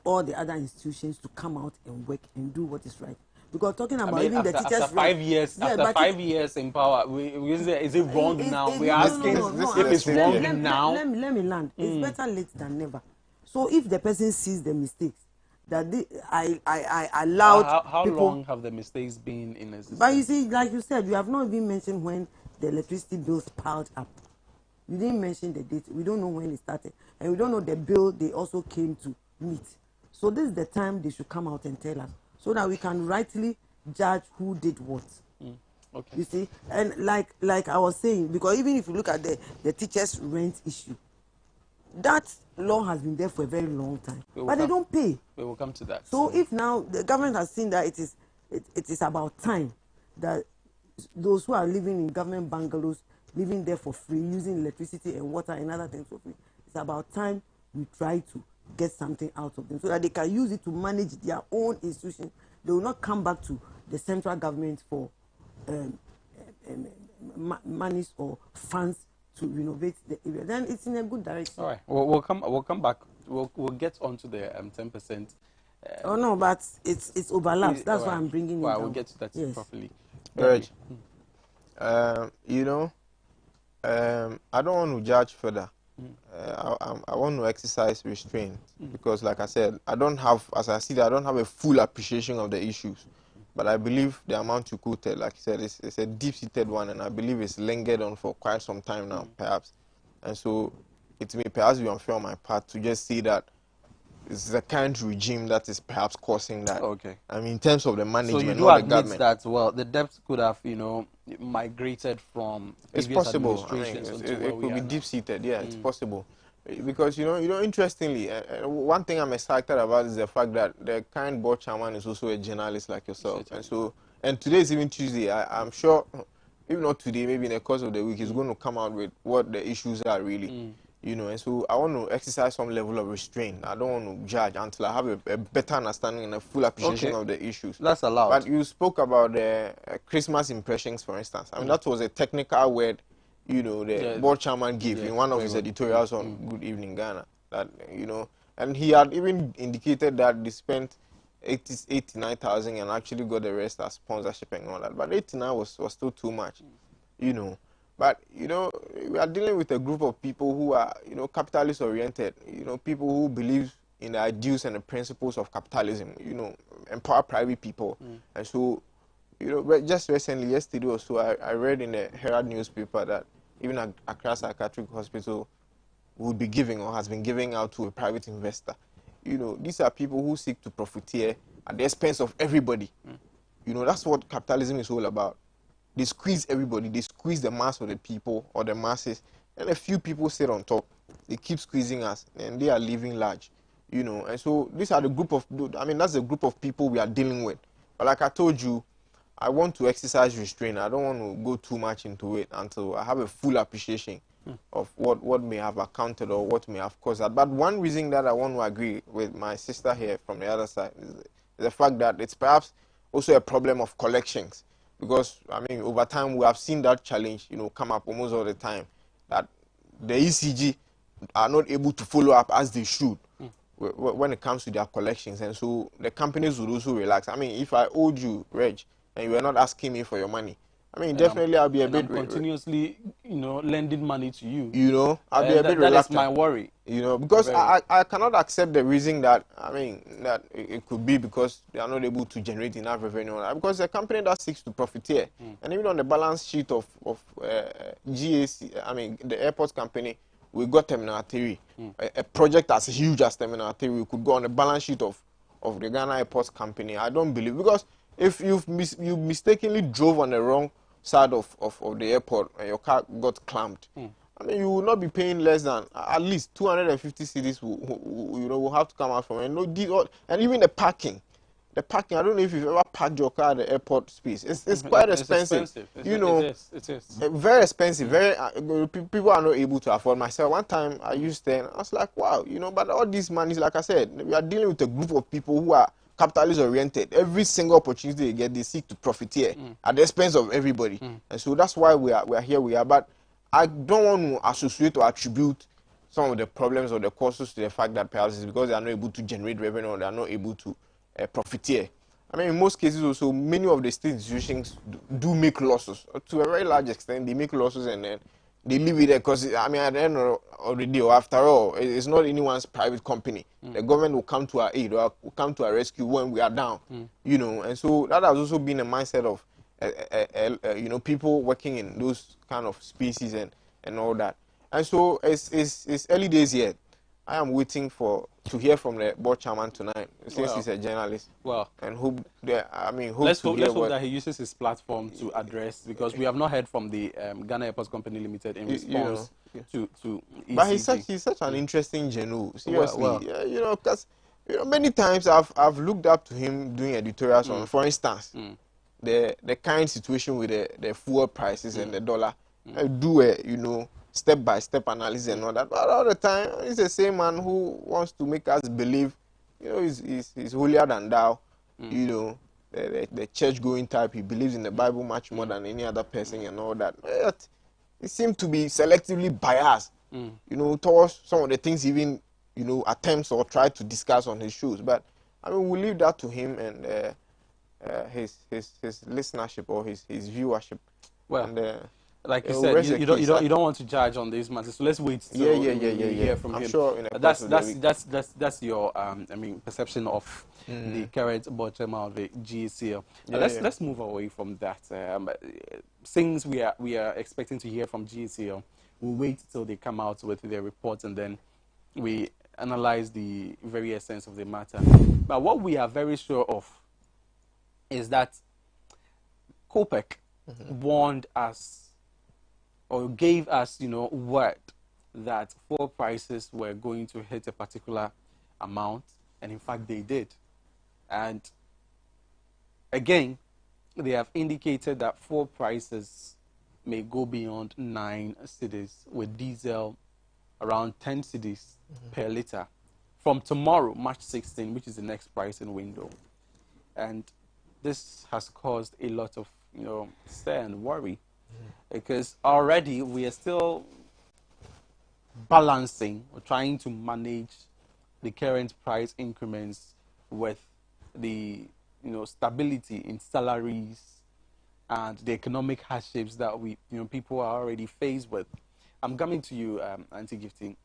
Speaker 2: all the other institutions to come out and work and do what is right? Because talking about even the teachers,
Speaker 1: after 5 years, after 5 years in power, is it wrong now? We are asking if it's wrong now.
Speaker 2: Let me land. It's better late than never. So if the person sees the mistakes that I allowed
Speaker 1: how
Speaker 2: people,
Speaker 1: long have the mistakes been in existence?
Speaker 2: But you see, like you said, you have not even mentioned when the electricity bills piled up. You didn't mention the date. We don't know when it started, and we don't know the bill they also came to meet. So this is the time they should come out and tell us, so that we can rightly judge who did what.
Speaker 1: Okay.
Speaker 2: You see, and like I was saying, because even if you look at the teachers' rent issue, that law has been there for a very long time, but they don't pay.
Speaker 1: We will come to that.
Speaker 2: So if now the government has seen that it is about time that those who are living in government bungalows, living there for free, using electricity and water and other things for free, it's about time we try to get something out of them so that they can use it to manage their own institution. They will not come back to the central government for monies or funds to renovate the area. Then it's in a good direction.
Speaker 1: All right. We'll come back. We'll get onto the 10%.
Speaker 2: Oh no, but it's overlaps. That's why I'm bringing it down.
Speaker 1: We'll get to that properly.
Speaker 3: Reg, I don't want to judge further. I want to exercise restraint because, like I said, I don't have a full appreciation of the issues. But I believe the amount you quoted, like you said, it's a deep-seated one, and I believe it's lingered on for quite some time now, perhaps. And so it may perhaps be unfair on my part to just say that it's the current regime that is perhaps causing that.
Speaker 1: Okay.
Speaker 3: I mean, in terms of the management,
Speaker 1: so you do
Speaker 3: not
Speaker 1: admit
Speaker 3: the government.
Speaker 1: that, well, the debt could have, migrated from
Speaker 3: it's possible. I mean, it could be deep-seated. Yeah, it's possible. Because, interestingly, one thing I'm excited about is the fact that the current board chairman is also a journalist like yourself. And today is even Tuesday. I'm sure, if not today, maybe in the course of the week, he's going to come out with what the issues are really. You know, and so I want to exercise some level of restraint. I don't want to judge until I have a better understanding and a full appreciation
Speaker 1: Okay.
Speaker 3: of the issues.
Speaker 1: That's allowed.
Speaker 3: But you spoke about the Christmas impressions, for instance. I mean, that was a technical word, you know, the board chairman gave in one of his editorials on Good Evening Ghana. That, you know, and he had even indicated that they spent 89,000 and actually got the rest as sponsorship and all that. But 89 was still too much, you know. But, you know, we are dealing with a group of people who are, you know, capitalist oriented, you know, people who believe in the ideals and the principles of capitalism, you know, empower private people. And so, you know, just recently, yesterday or so, I read in the Herald newspaper that even Accra Psychiatric Hospital would be giving or has been giving out to a private investor. You know, these are people who seek to profiteer at the expense of everybody. You know, that's what capitalism is all about. They squeeze everybody. They squeeze the mass of the people or the masses, and a few people sit on top. They keep squeezing us, and they are living large. You know, and so these are the group of, I mean, that's the group of people we are dealing with. But like I told you, I want to exercise restraint. I don't want to go too much into it until I have a full appreciation of what may have accounted or what may have caused that. But one reason that I want to agree with my sister here from the other side is the fact that it's perhaps also a problem of collections. Because, I mean, over time, we have seen that challenge, you know, come up almost all the time, that the ECG are not able to follow up as they should when it comes to their collections. And so the companies would also relax. I mean, if I owed you, Reg, and you were not asking me for your money, I mean, definitely I'll be a bit...
Speaker 1: I'm continuously, you know, lending money to you.
Speaker 3: You know, I'll be a bit reluctant.
Speaker 1: That is my worry.
Speaker 3: You know, because I cannot accept the reason that, I mean, that it could be because they are not able to generate enough revenue. Because a company that seeks to profiteer, and even on the balance sheet of GAC, I mean, the airport company, we got Terminal 3. A project as huge as Terminal 3, we could go on the balance sheet of the Ghana Airports Company. I don't believe, because if you mistakenly drove on the wrong side of the airport and your car got clamped, I mean, you will not be paying less than at least 250 cedis. Will have to come out from, and even the parking. The parking, I don't know if you've ever parked your car at the airport space. It's quite expensive. You know, it is. Very expensive. People are not able to afford. Myself, one time I used 10. I was like, wow, you know. But all these money, like I said, we are dealing with a group of people who are capitalist oriented. Every single opportunity they get, they seek to profiteer at the expense of everybody. And so that's why we are here. We are, but I don't want to associate or attribute some of the problems or the causes to the fact that perhaps it's because they are not able to generate revenue or they are not able to profiteer. I mean, in most cases also, many of the state institutions do make losses. To a very large extent, they make losses and then they leave it there because, I mean, at the end of the day, or after all, it's not anyone's private company. The government will come to our aid or will come to our rescue when we are down, you know. And so that has also been a mindset of, you know, people working in those kind of species and all that. And so it's early days yet. I am waiting to hear from the board chairman tonight, since he's a journalist. Well, and let's hope
Speaker 1: that he uses his platform to address, because we have not heard from the Ghana Airports Company Limited in response to ECG.
Speaker 3: But he's such an interesting genu. Seriously, you know, because many times I've looked up to him doing editorials on, for instance, the current situation with the fuel prices and the dollar. I do you know, step-by-step analysis and all that, but all the time he's the same man who wants to make us believe, you know, he's holier than thou, you know, the church-going type. He believes in the Bible much more than any other person and all that. But he seems to be selectively biased, you know, towards some of the things even, you know, attempts or try to discuss on his shows. But I mean, we'll leave that to him and his listenership or his viewership.
Speaker 1: Well. And, like you said, you don't want to judge on these matters, so let's wait till we hear from him.
Speaker 3: Sure,
Speaker 1: that's your I mean, perception of the current board chairman of the GECL. Let's move away from that. Since we are expecting to hear from GECL, we'll wait till they come out with their reports and then we analyze the very essence of the matter. But what we are very sure of is that COPEC warned us, or gave us, you know, word that fuel prices were going to hit a particular amount, and in fact they did. And again, they have indicated that fuel prices may go beyond 9 cedis, with diesel around 10 cedis per liter from tomorrow, March 16, which is the next pricing window. And this has caused a lot of, stir and worry, because already we are still balancing or trying to manage the current price increments with the, stability in salaries and the economic hardships that people are already faced with. I'm coming to you, Auntie Gifting.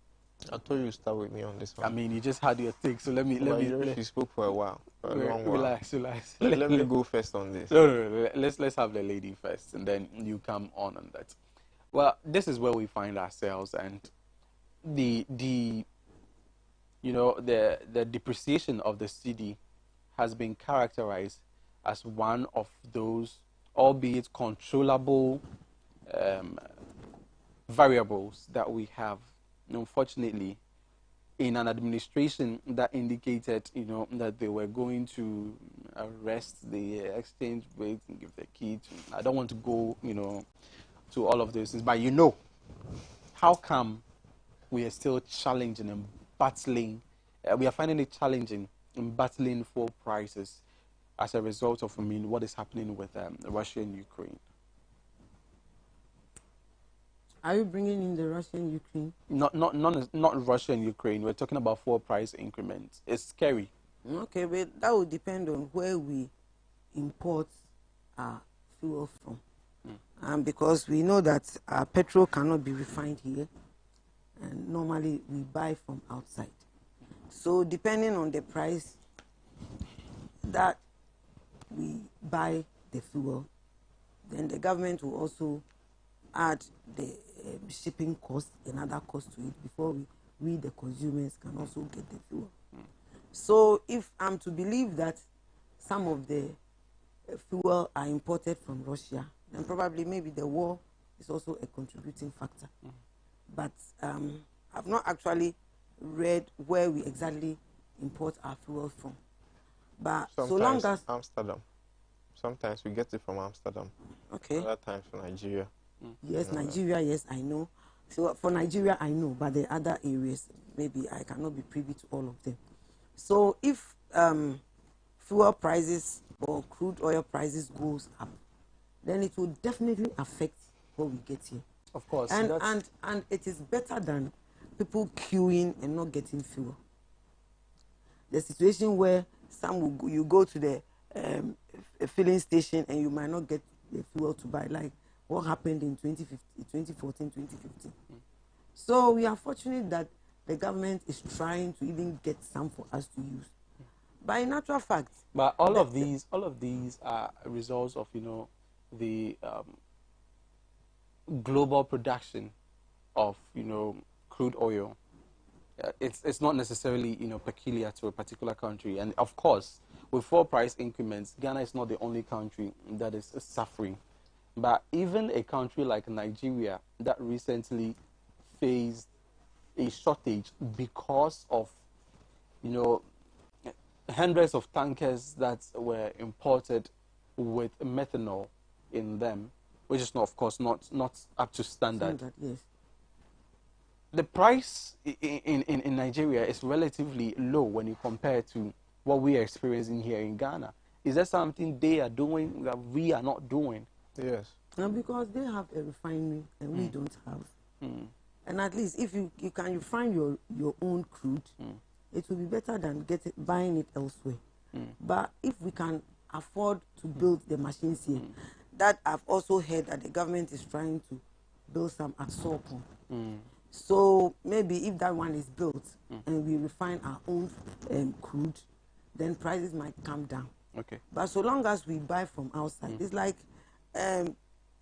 Speaker 3: I told you to start with me on this one.
Speaker 1: I mean, you just had your take, so let me.
Speaker 3: You spoke for a while, for a long while.
Speaker 1: Relax.
Speaker 3: Let me go first on this.
Speaker 1: No. Let's have the lady first, and then you come on that. Well, this is where we find ourselves, and the depreciation of the cedi has been characterized as one of those, albeit controllable, variables that we have. Unfortunately, in an administration that indicated, that they were going to arrest the exchange rate and give the key to. I don't want to go, to all of those things, but how come we are still challenging and battling? We are finding it challenging in battling for prices as a result of, what is happening with Russia and Ukraine.
Speaker 2: Are you bringing in the Russian-Ukraine?
Speaker 1: Not Russia and Ukraine. We're talking about fuel price increments. It's scary.
Speaker 2: Okay, but that will depend on where we import our fuel from. Because we know that our petrol cannot be refined here, and normally we buy from outside. So depending on the price that we buy the fuel, then the government will also add the shipping cost and other costs to it before we the consumers can also get the fuel. So if I'm to believe that some of the fuel are imported from Russia, then probably maybe the war is also a contributing factor. But I've not actually read where we exactly import our fuel from. But
Speaker 3: sometimes
Speaker 2: so long as
Speaker 3: Amsterdam. Sometimes we get it from Amsterdam.
Speaker 2: Okay.
Speaker 3: Other times from Nigeria.
Speaker 2: Yes, Nigeria, yes, I know. So for Nigeria, I know, but the other areas, maybe I cannot be privy to all of them. So if fuel prices or crude oil prices goes up, then it will definitely affect what we get here.
Speaker 1: Of course.
Speaker 2: And it is better than people queuing and not getting fuel. The situation where you go to the a filling station and you might not get the fuel to buy, like what happened in 2014, 2015. So we are fortunate that the government is trying to even get some for us to use. But in actual fact,
Speaker 1: but all of these are results of the global production of crude oil. It's not necessarily peculiar to a particular country, and of course, with fuel price increments, Ghana is not the only country that is suffering. But even a country like Nigeria that recently faced a shortage because of, hundreds of tankers that were imported with methanol in them, which is not, of course, not up to standard.
Speaker 2: Yes.
Speaker 1: The price in Nigeria is relatively low when you compare to what we are experiencing here in Ghana. Is there something they are doing that we are not doing?
Speaker 3: Yes.
Speaker 2: And because they have a refinery and we don't have. And at least if you can refine your own crude, it will be better than buying it elsewhere. But if we can afford to build the machines here, that I've also heard that the government is trying to build some at Sorpon. So maybe if that one is built and we refine our own crude, then prices might come down.
Speaker 1: Okay.
Speaker 2: But so long as we buy from outside, it's like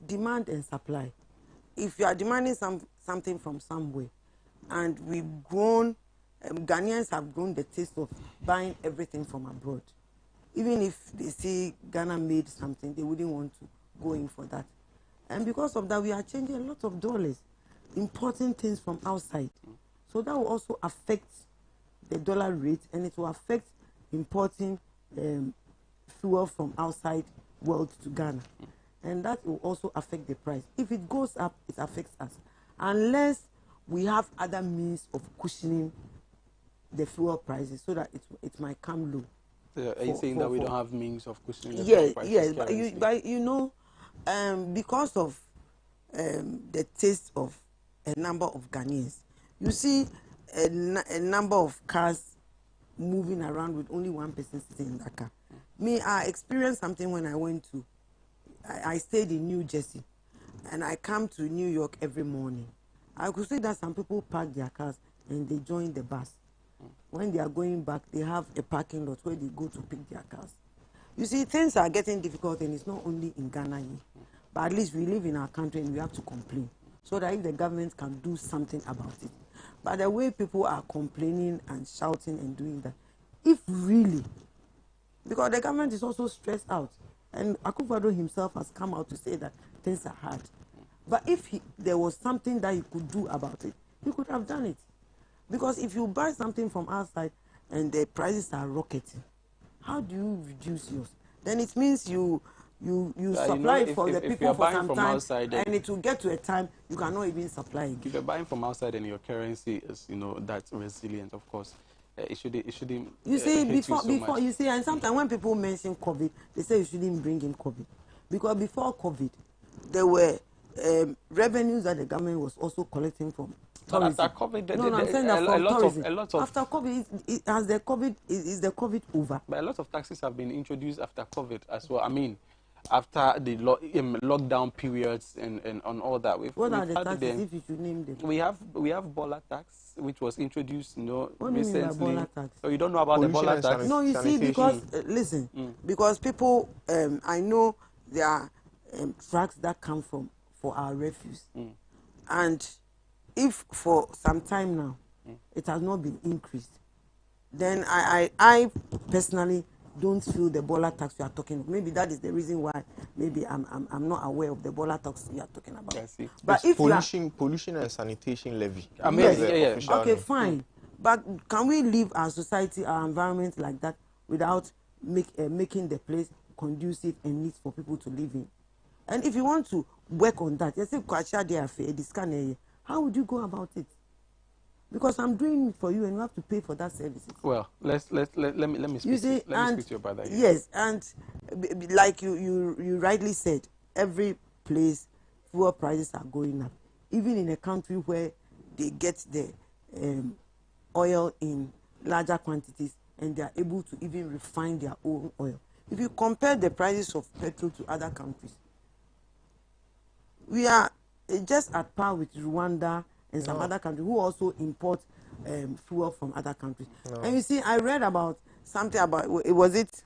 Speaker 2: demand and supply. If you are demanding something from somewhere, and we've grown, Ghanaians have grown the taste of buying everything from abroad. Even if they see Ghana made something, they wouldn't want to go in for that. And because of that, we are changing a lot of dollars, importing things from outside. So that will also affect the dollar rate, and it will affect importing fuel from outside world to Ghana. And that will also affect the price. If it goes up, it affects us. Unless we have other means of cushioning the fuel prices so that it might come low.
Speaker 1: So are you saying that we don't have means of cushioning the
Speaker 2: Yeah,
Speaker 1: fuel prices
Speaker 2: yes,
Speaker 1: currently?
Speaker 2: but you know, because of the taste of a number of Ghanaians, you see a number of cars moving around with only one person sitting in that car. Me, I experienced something when I went to, I stayed in New Jersey, and I come to New York every morning. I could see that some people park their cars and they join the bus. When they are going back, they have a parking lot where they go to pick their cars. You see, things are getting difficult, and it's not only in Ghana here. But at least we live in our country and we have to complain, so that if the government can do something about it. But the way people are complaining and shouting and doing that, if really, because the government is also stressed out, and Akufo-Addo himself has come out to say that things are hard. But if there was something that he could do about it, he could have done it. Because if you buy something from outside and the prices are rocketing, how do you reduce yours? Then it means you supply it for the people for some time, outside, and it will get to a time you cannot even supply again.
Speaker 1: If you're buying from outside and your currency is, that's resilient, of course, it shouldn't.
Speaker 2: You see, before
Speaker 1: you
Speaker 2: see, and sometimes when people mention COVID, they say you shouldn't bring in COVID, because before COVID, there were revenues that the government was also collecting from tourism.
Speaker 1: But after COVID,
Speaker 2: I'm saying that from tourism.
Speaker 1: A lot of
Speaker 2: after COVID, is the COVID over?
Speaker 1: But a lot of taxes have been introduced after COVID as well. I mean, after the lockdown periods and on all that.
Speaker 2: What are the taxes, if you should name them?
Speaker 1: We have Bola tax, which was introduced,
Speaker 2: what
Speaker 1: recently.
Speaker 2: Do you mean by Bola tax?
Speaker 1: So you don't know about the Bola tax?
Speaker 2: No, you see, because listen, because people, I know there are trucks that come for our refuse, and if for some time now it has not been increased, then I personally don't feel the Bola tax you are talking about. Maybe that is the reason why maybe I'm not aware of the Bola tax you are talking about.
Speaker 1: I see.
Speaker 2: But
Speaker 3: it's pollution and sanitation levy.
Speaker 1: I mean,
Speaker 2: yes. Okay, fine. But can we live our society, our environment like that without making the place conducive and neat for people to live in? And if you want to work on that, how would you go about it? Because I'm doing it for you, and you have to pay for that service.
Speaker 1: Well, let me speak. Let me speak to your brother here.
Speaker 2: Yes, and like you rightly said, every place fuel prices are going up. Even in a country where they get the oil in larger quantities and they are able to even refine their own oil. If you compare the prices of petrol to other countries, we are just at par with Rwanda and some other countries who also import fuel from other countries. And you see, I read about something about, was it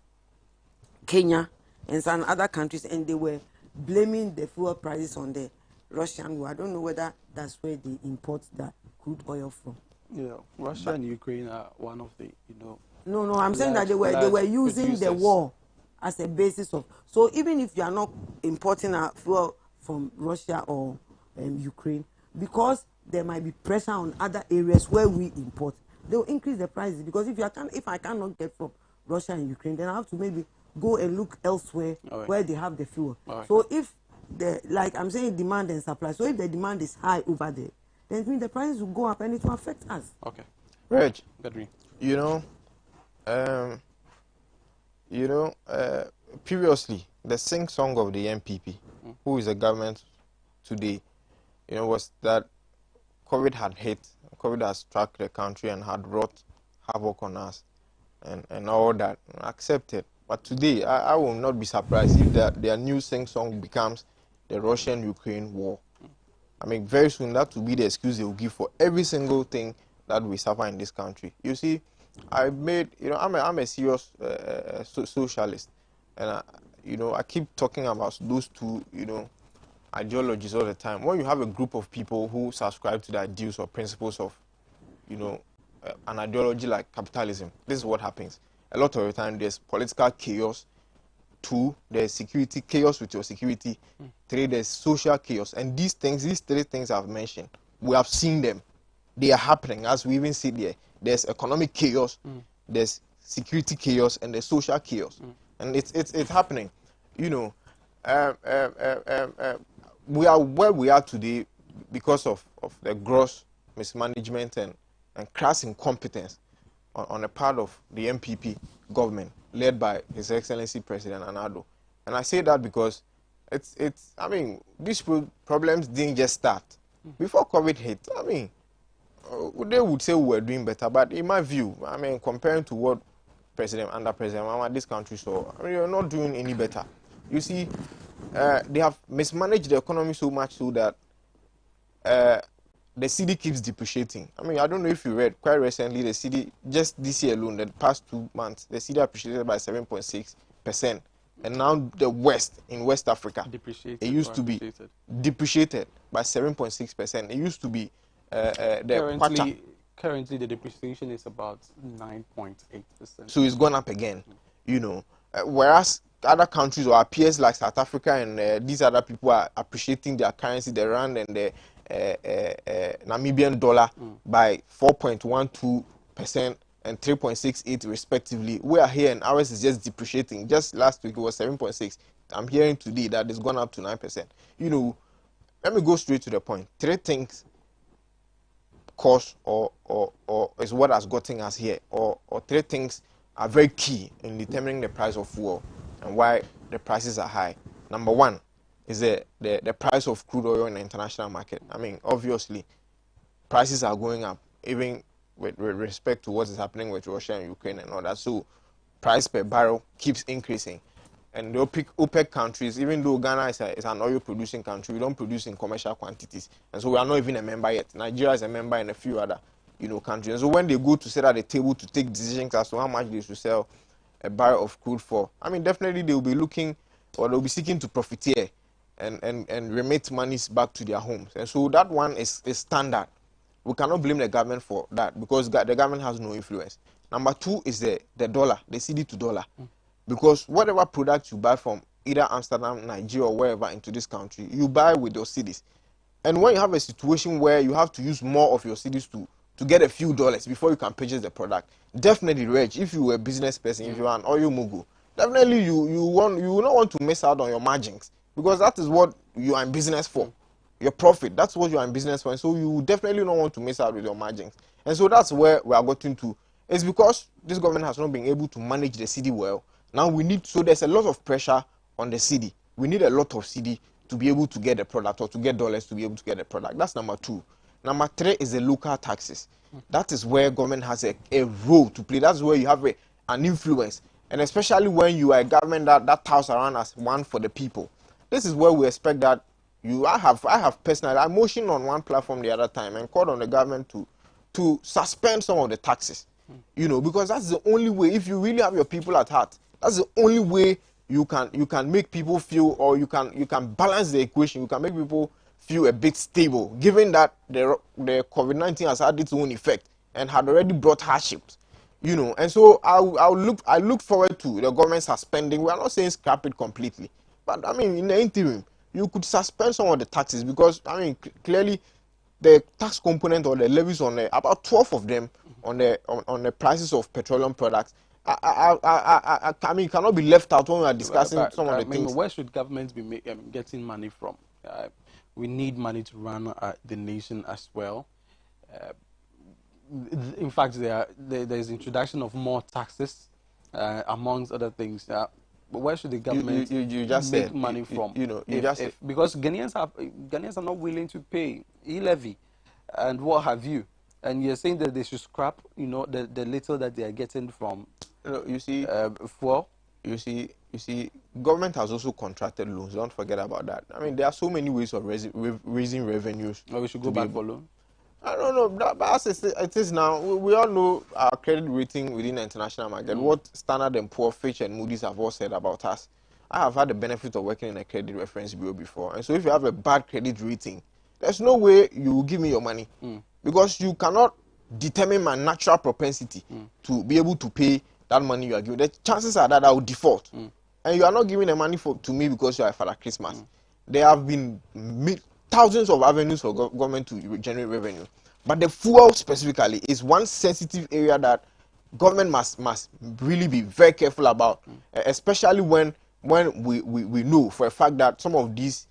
Speaker 2: Kenya and some other countries, and they were blaming the fuel prices on the Russian war. I don't know whether that's where they import that crude oil from.
Speaker 1: Yeah, Russia and Ukraine are one of the,
Speaker 2: No, I'm saying that they were using producers. The war as a basis of. So even if you are not importing a fuel from Russia or Ukraine, because there might be pressure on other areas where we import, they will increase the prices. Because if I cannot get from Russia and Ukraine, then I have to maybe go and look elsewhere where they have the fuel. So if like I'm saying, demand and supply. So if the demand is high over there, then it means the prices will go up and it will affect us.
Speaker 1: Okay.
Speaker 3: Reg, previously the sing song of the NPP, who is the government today, was that COVID had hit, COVID has struck the country and had wrought havoc on us and all that. Accepted. But today, I will not be surprised if their new sing song becomes the Russian-Ukraine war. I mean, very soon that will be the excuse they will give for every single thing that we suffer in this country. You see, I'm a serious socialist, and I keep talking about those two, ideologies all the time. When you have a group of people who subscribe to the ideals or principles of, an ideology like capitalism, this is what happens. A lot of the time, there's political chaos. 2, there's security chaos with your security. 3, there's social chaos. And these 3 things I've mentioned, we have seen them. They are happening, as we even see there. There's economic chaos, there's security chaos, and there's social chaos. And it's happening. We are where we are today because of the gross mismanagement and crass incompetence on the part of the MPP government led by His Excellency President Anado. And I say that because I mean, these problems didn't just start. Before COVID hit, I mean, they would say we were doing better, but in my view, I mean, comparing to what under President Mama, this country saw, I mean, you're not doing any better. You see, they have mismanaged the economy so much so that the cedi keeps depreciating. I mean, I don't know if you read quite recently, the cedi, just this year alone, the past 2 months, the cedi appreciated by 7.6%. And now the West, in West Africa, it used to be depreciated by 7.6%. It used to be
Speaker 1: currently the depreciation is about 9.8%.
Speaker 3: So it's gone up again, you know. Whereas other countries or our peers like South Africa and these other people are appreciating their currency, the rand and the Namibian dollar by 4.12% and 3.68 respectively. We are here and ours is just depreciating. Just last week it was 7.6. I'm hearing today that it's gone up to 9%. You know, let me go straight to the point. Three things cause or is what has gotten us here, or three things are very key in determining the price of fuel and why the prices are high. Number one is the price of crude oil in the international market. I mean, obviously, prices are going up, even with respect to what is happening with Russia and Ukraine and all that. So, price per barrel keeps increasing. And the OPEC countries, even though Ghana is an oil-producing country, we don't produce in commercial quantities. And so we are not even a member yet. Nigeria is a member in a few other, countries. And so when they go to sit at the table to take decisions as to how much they should sell a barrel of crude for, I mean, definitely they will be looking, or they will be seeking to profiteer and remit monies back to their homes. And so that one is standard. We cannot blame the government for that because the government has no influence. Number two is the dollar, the cedi to dollar. Because whatever product you buy from either Amsterdam, Nigeria, or wherever into this country, you buy with your cedis. And when you have a situation where you have to use more of your cedis to get a few dollars before you can purchase the product, definitely, Reg, if you were a business person, if you are an oil mogul, definitely you will not want to miss out on your margins because that is what you are in business for. Your profit, that's what you are in business for. And so you definitely don't want to miss out with your margins. And so that's where we are getting to. It's because this government has not been able to manage the cedi well. Now so there's a lot of pressure on the cedi. We need a lot of cedi to be able to get the product or to get dollars to be able to get the product. That's number two. Number three is the local taxes. That is where government has a role to play. That's where you have an influence. And especially when you are a government that touts around as one for the people. This is where we expect that I have personally, I motioned on one platform the other time and called on the government to suspend some of the taxes. Because that's the only way, if you really have your people at heart, that's the only way you can make people feel, or you can balance the equation. You can make people feel a bit stable, given that the COVID-19 has had its own effect and had already brought hardships. And so I look forward to the government suspending. We are not saying scrap it completely, but I mean in the interim, you could suspend some of the taxes because I mean clearly the tax component or the levies on about 12 of them on the prices of petroleum products. I mean, cannot be left out when we are discussing some of the things.
Speaker 1: Where should governments be getting money from? We need money to run the nation as well. In fact, there's introduction of more taxes, amongst other things. But where should the government
Speaker 3: you just
Speaker 1: make
Speaker 3: said,
Speaker 1: money from?
Speaker 3: Because
Speaker 1: Ghanaians are not willing to pay e-levy and what have you. And you're saying that they should scrap, the little that they are getting from.
Speaker 3: You see,
Speaker 1: fuel.
Speaker 3: You see, government has also contracted loans. Don't forget about that. I mean, there are so many ways of raising revenues.
Speaker 1: Or we should go back for loan.
Speaker 3: I don't know, but as it is now, we all know our credit rating within the international market. What Standard & Poor's, Fitch, and Moody's have all said about us. I have had the benefit of working in a credit reference bureau before, and so if you have a bad credit rating, there's no way you will give me your money because you cannot determine my natural propensity to be able to pay that money you are giving. The chances are that I will default, and you are not giving the money to me because you are Father Christmas. There have been thousands of avenues for government to generate revenue, but the fuel specifically is one sensitive area that government must really be very careful about, especially when we know for a fact that some of these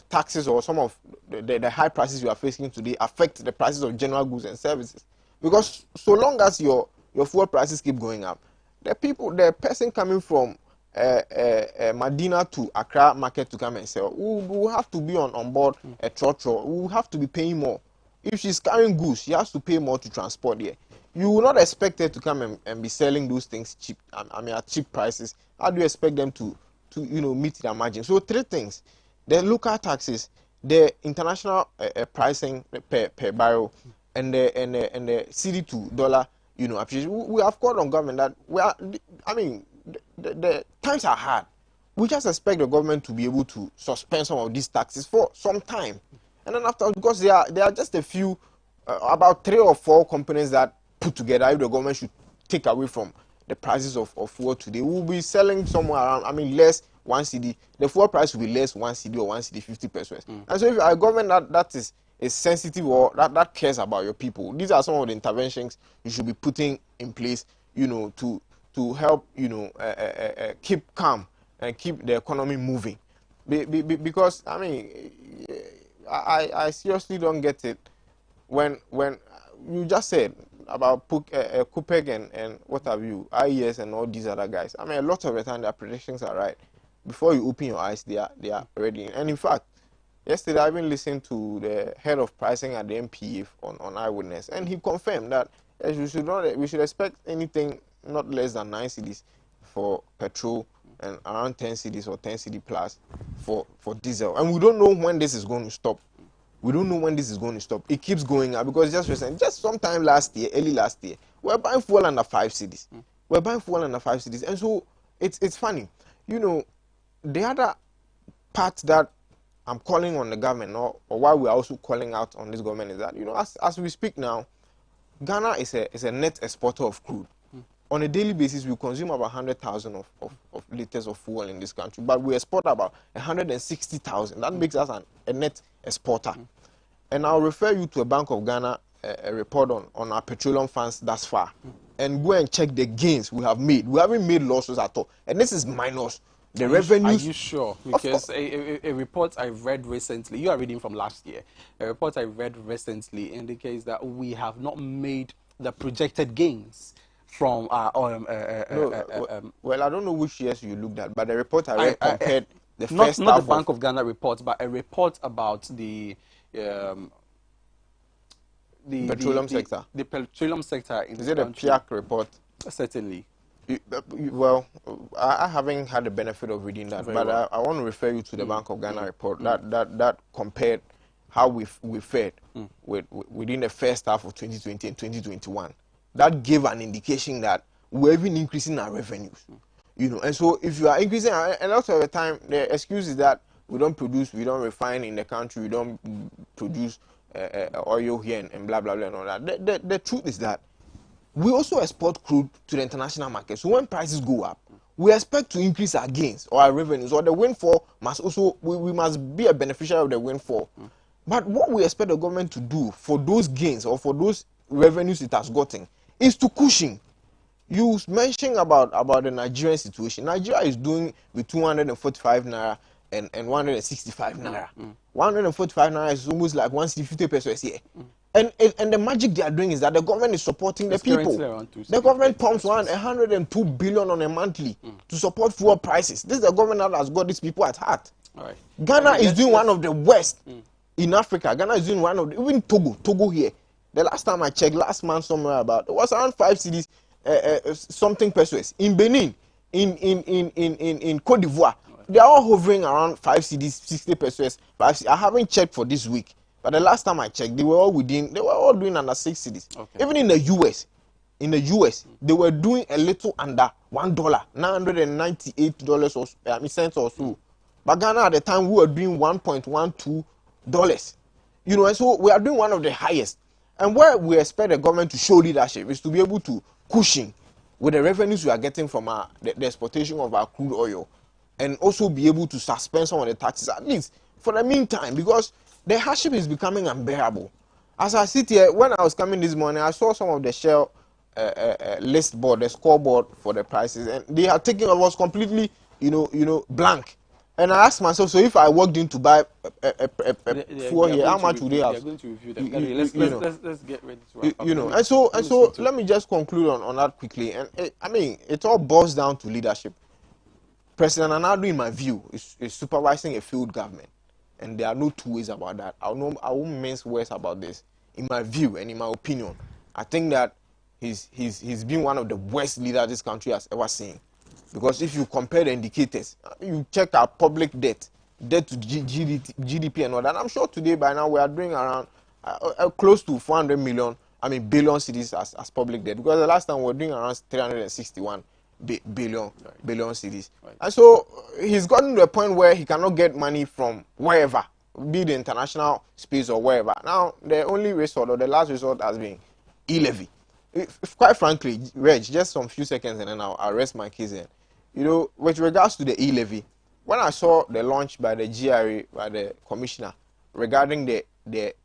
Speaker 3: taxes or some of the high prices you are facing today affect the prices of general goods and services? Because so long as your fuel prices keep going up, the person coming from Medina to Accra market to come and sell will have to be on board a trotro. Will have to be paying more. If she's carrying goods, she has to pay more to transport here. You will not expect her to come and be selling those things cheap. I mean at cheap prices. How do you expect them to meet their margin? So three things: the local taxes, the international pricing per barrel, and the CD to dollar appreciation. We have called on government that the times are hard. We just expect the government to be able to suspend some of these taxes for some time, and then after, because there are just a few, about 3 or 4 components that put together, if the government should take away from the prices of fuel today, we will be selling somewhere around, less 1 CD. The fuel price will be less 1 CD or 1 CD 50 pesos. And so if you are a government that is sensitive or that cares about your people, these are some of the interventions you should be putting in place, to help, keep calm and keep the economy moving. Because I seriously don't get it when you just said about Kupeg and what have you, IES and all these other guys. A lot of the time their predictions are right. Before you open your eyes, they are ready. And in fact, yesterday I even listened to the head of pricing at the MPF on Eyewitness, and he confirmed that we should expect anything not less than 9 cedis for petrol and around 10 cedis or 10 cedi plus for diesel. And we don't know when this is going to stop. We don't know when this is going to stop. It keeps going up because just sometime early last year, we're buying fuel under 5 cedis. We're buying fuel under 5 cedis. And so it's funny. The other part that I'm calling on the government, or why we're also calling out on this government, is that, as we speak now, Ghana is a net exporter of crude. On a daily basis, we consume about 100,000 of liters of fuel in this country, but we export about 160,000. That makes us a net exporter. And I'll refer you to a Bank of Ghana a report on our petroleum funds thus far, and go and check the gains we have made. We haven't made losses at all, and this is minus the revenues.
Speaker 1: Are you sure? Because a report I read recently, you are reading from last year, a report I read recently indicates that we have not made the projected gains from our
Speaker 3: well, I don't know which years you looked at, but the report I read compared the first
Speaker 1: not
Speaker 3: half
Speaker 1: the Bank of Ghana report, but a report about the
Speaker 3: petroleum sector.
Speaker 1: The petroleum sector in
Speaker 3: Is it a PIAC report?
Speaker 1: Certainly.
Speaker 3: Well, I haven't had the benefit of reading that, but I want to refer you to the Bank of Ghana report that compared how we fared within the first half of 2020 and 2021. That gave an indication that we're even increasing our revenues. And so if you are increasing, a lot of the time the excuse is that we don't refine in the country, we don't produce oil here and blah blah blah and all that. The truth is that we also export crude to the international market. So when prices go up, we expect to increase our gains or our revenues, or the windfall must also, we must be a beneficiary of the windfall. But what we expect the government to do for those gains or for those revenues it has gotten is to cushion. You mentioned about the Nigerian situation. Nigeria is doing with 245 naira and 165 naira. 145 naira is almost like 150 pesos here. And the magic they are doing is that the government is supporting the people. The government pumps 102 billion on a monthly to support fuel prices. This is the government that has got these people at heart.
Speaker 1: Right.
Speaker 3: Ghana is doing one of the worst in Africa. Ghana is doing one of the, even Togo here. The last time I checked, last month somewhere about, it was around 5 cedis, something pesos. In Benin, in Cote d'Ivoire, they are all hovering around 5 cedis, 60 pesos. I haven't checked for this week, but the last time I checked, they were all doing under 6 cedis.
Speaker 1: Okay.
Speaker 3: Even in the US, they were doing a little under $1, $998 or cents or so. But Ghana at the time we were doing $1.12. And so we are doing one of the highest. And where we expect the government to show leadership is to be able to cushion with the revenues we are getting from the exportation of our crude oil, and also be able to suspend some of the taxes, at least for the meantime, because the hardship is becoming unbearable. As I sit here, when I was coming this morning, I saw some of the Shell list board, the scoreboard for the prices, and they had taken, it was completely, blank. And I asked myself, so if I walked in to buy fuel
Speaker 1: They are
Speaker 3: here, how
Speaker 1: going to
Speaker 3: much would they
Speaker 1: review. They
Speaker 3: have?
Speaker 1: are going to review them.
Speaker 3: You,
Speaker 1: Let's
Speaker 3: you know,
Speaker 1: let's get ready to wrap up.
Speaker 3: you know,
Speaker 1: Let
Speaker 3: and
Speaker 1: me speak
Speaker 3: so
Speaker 1: to.
Speaker 3: let me just conclude on that quickly. And I mean, it all boils down to leadership. President Anadu, in my view, is supervising a field government, and there are no two ways about that. I won't mince words about this. In my view and in my opinion, I think that he's been one of the worst leaders this country has ever seen. Because if you compare the indicators, you check our public debt to GDP and all that. I'm sure today by now we are doing around close to 400 million, billion cedis as public debt. Because the last time we were doing around 361 billion cedis. Right. And so he's gotten to a point where he cannot get money from wherever, be the international space or wherever. Now the only resort or the last resort has been e-levy. If quite frankly, Reg, just some few seconds and then I'll rest my case in. You know, with regards to the e-levy, when I saw the launch by the GRA, by the commissioner, regarding the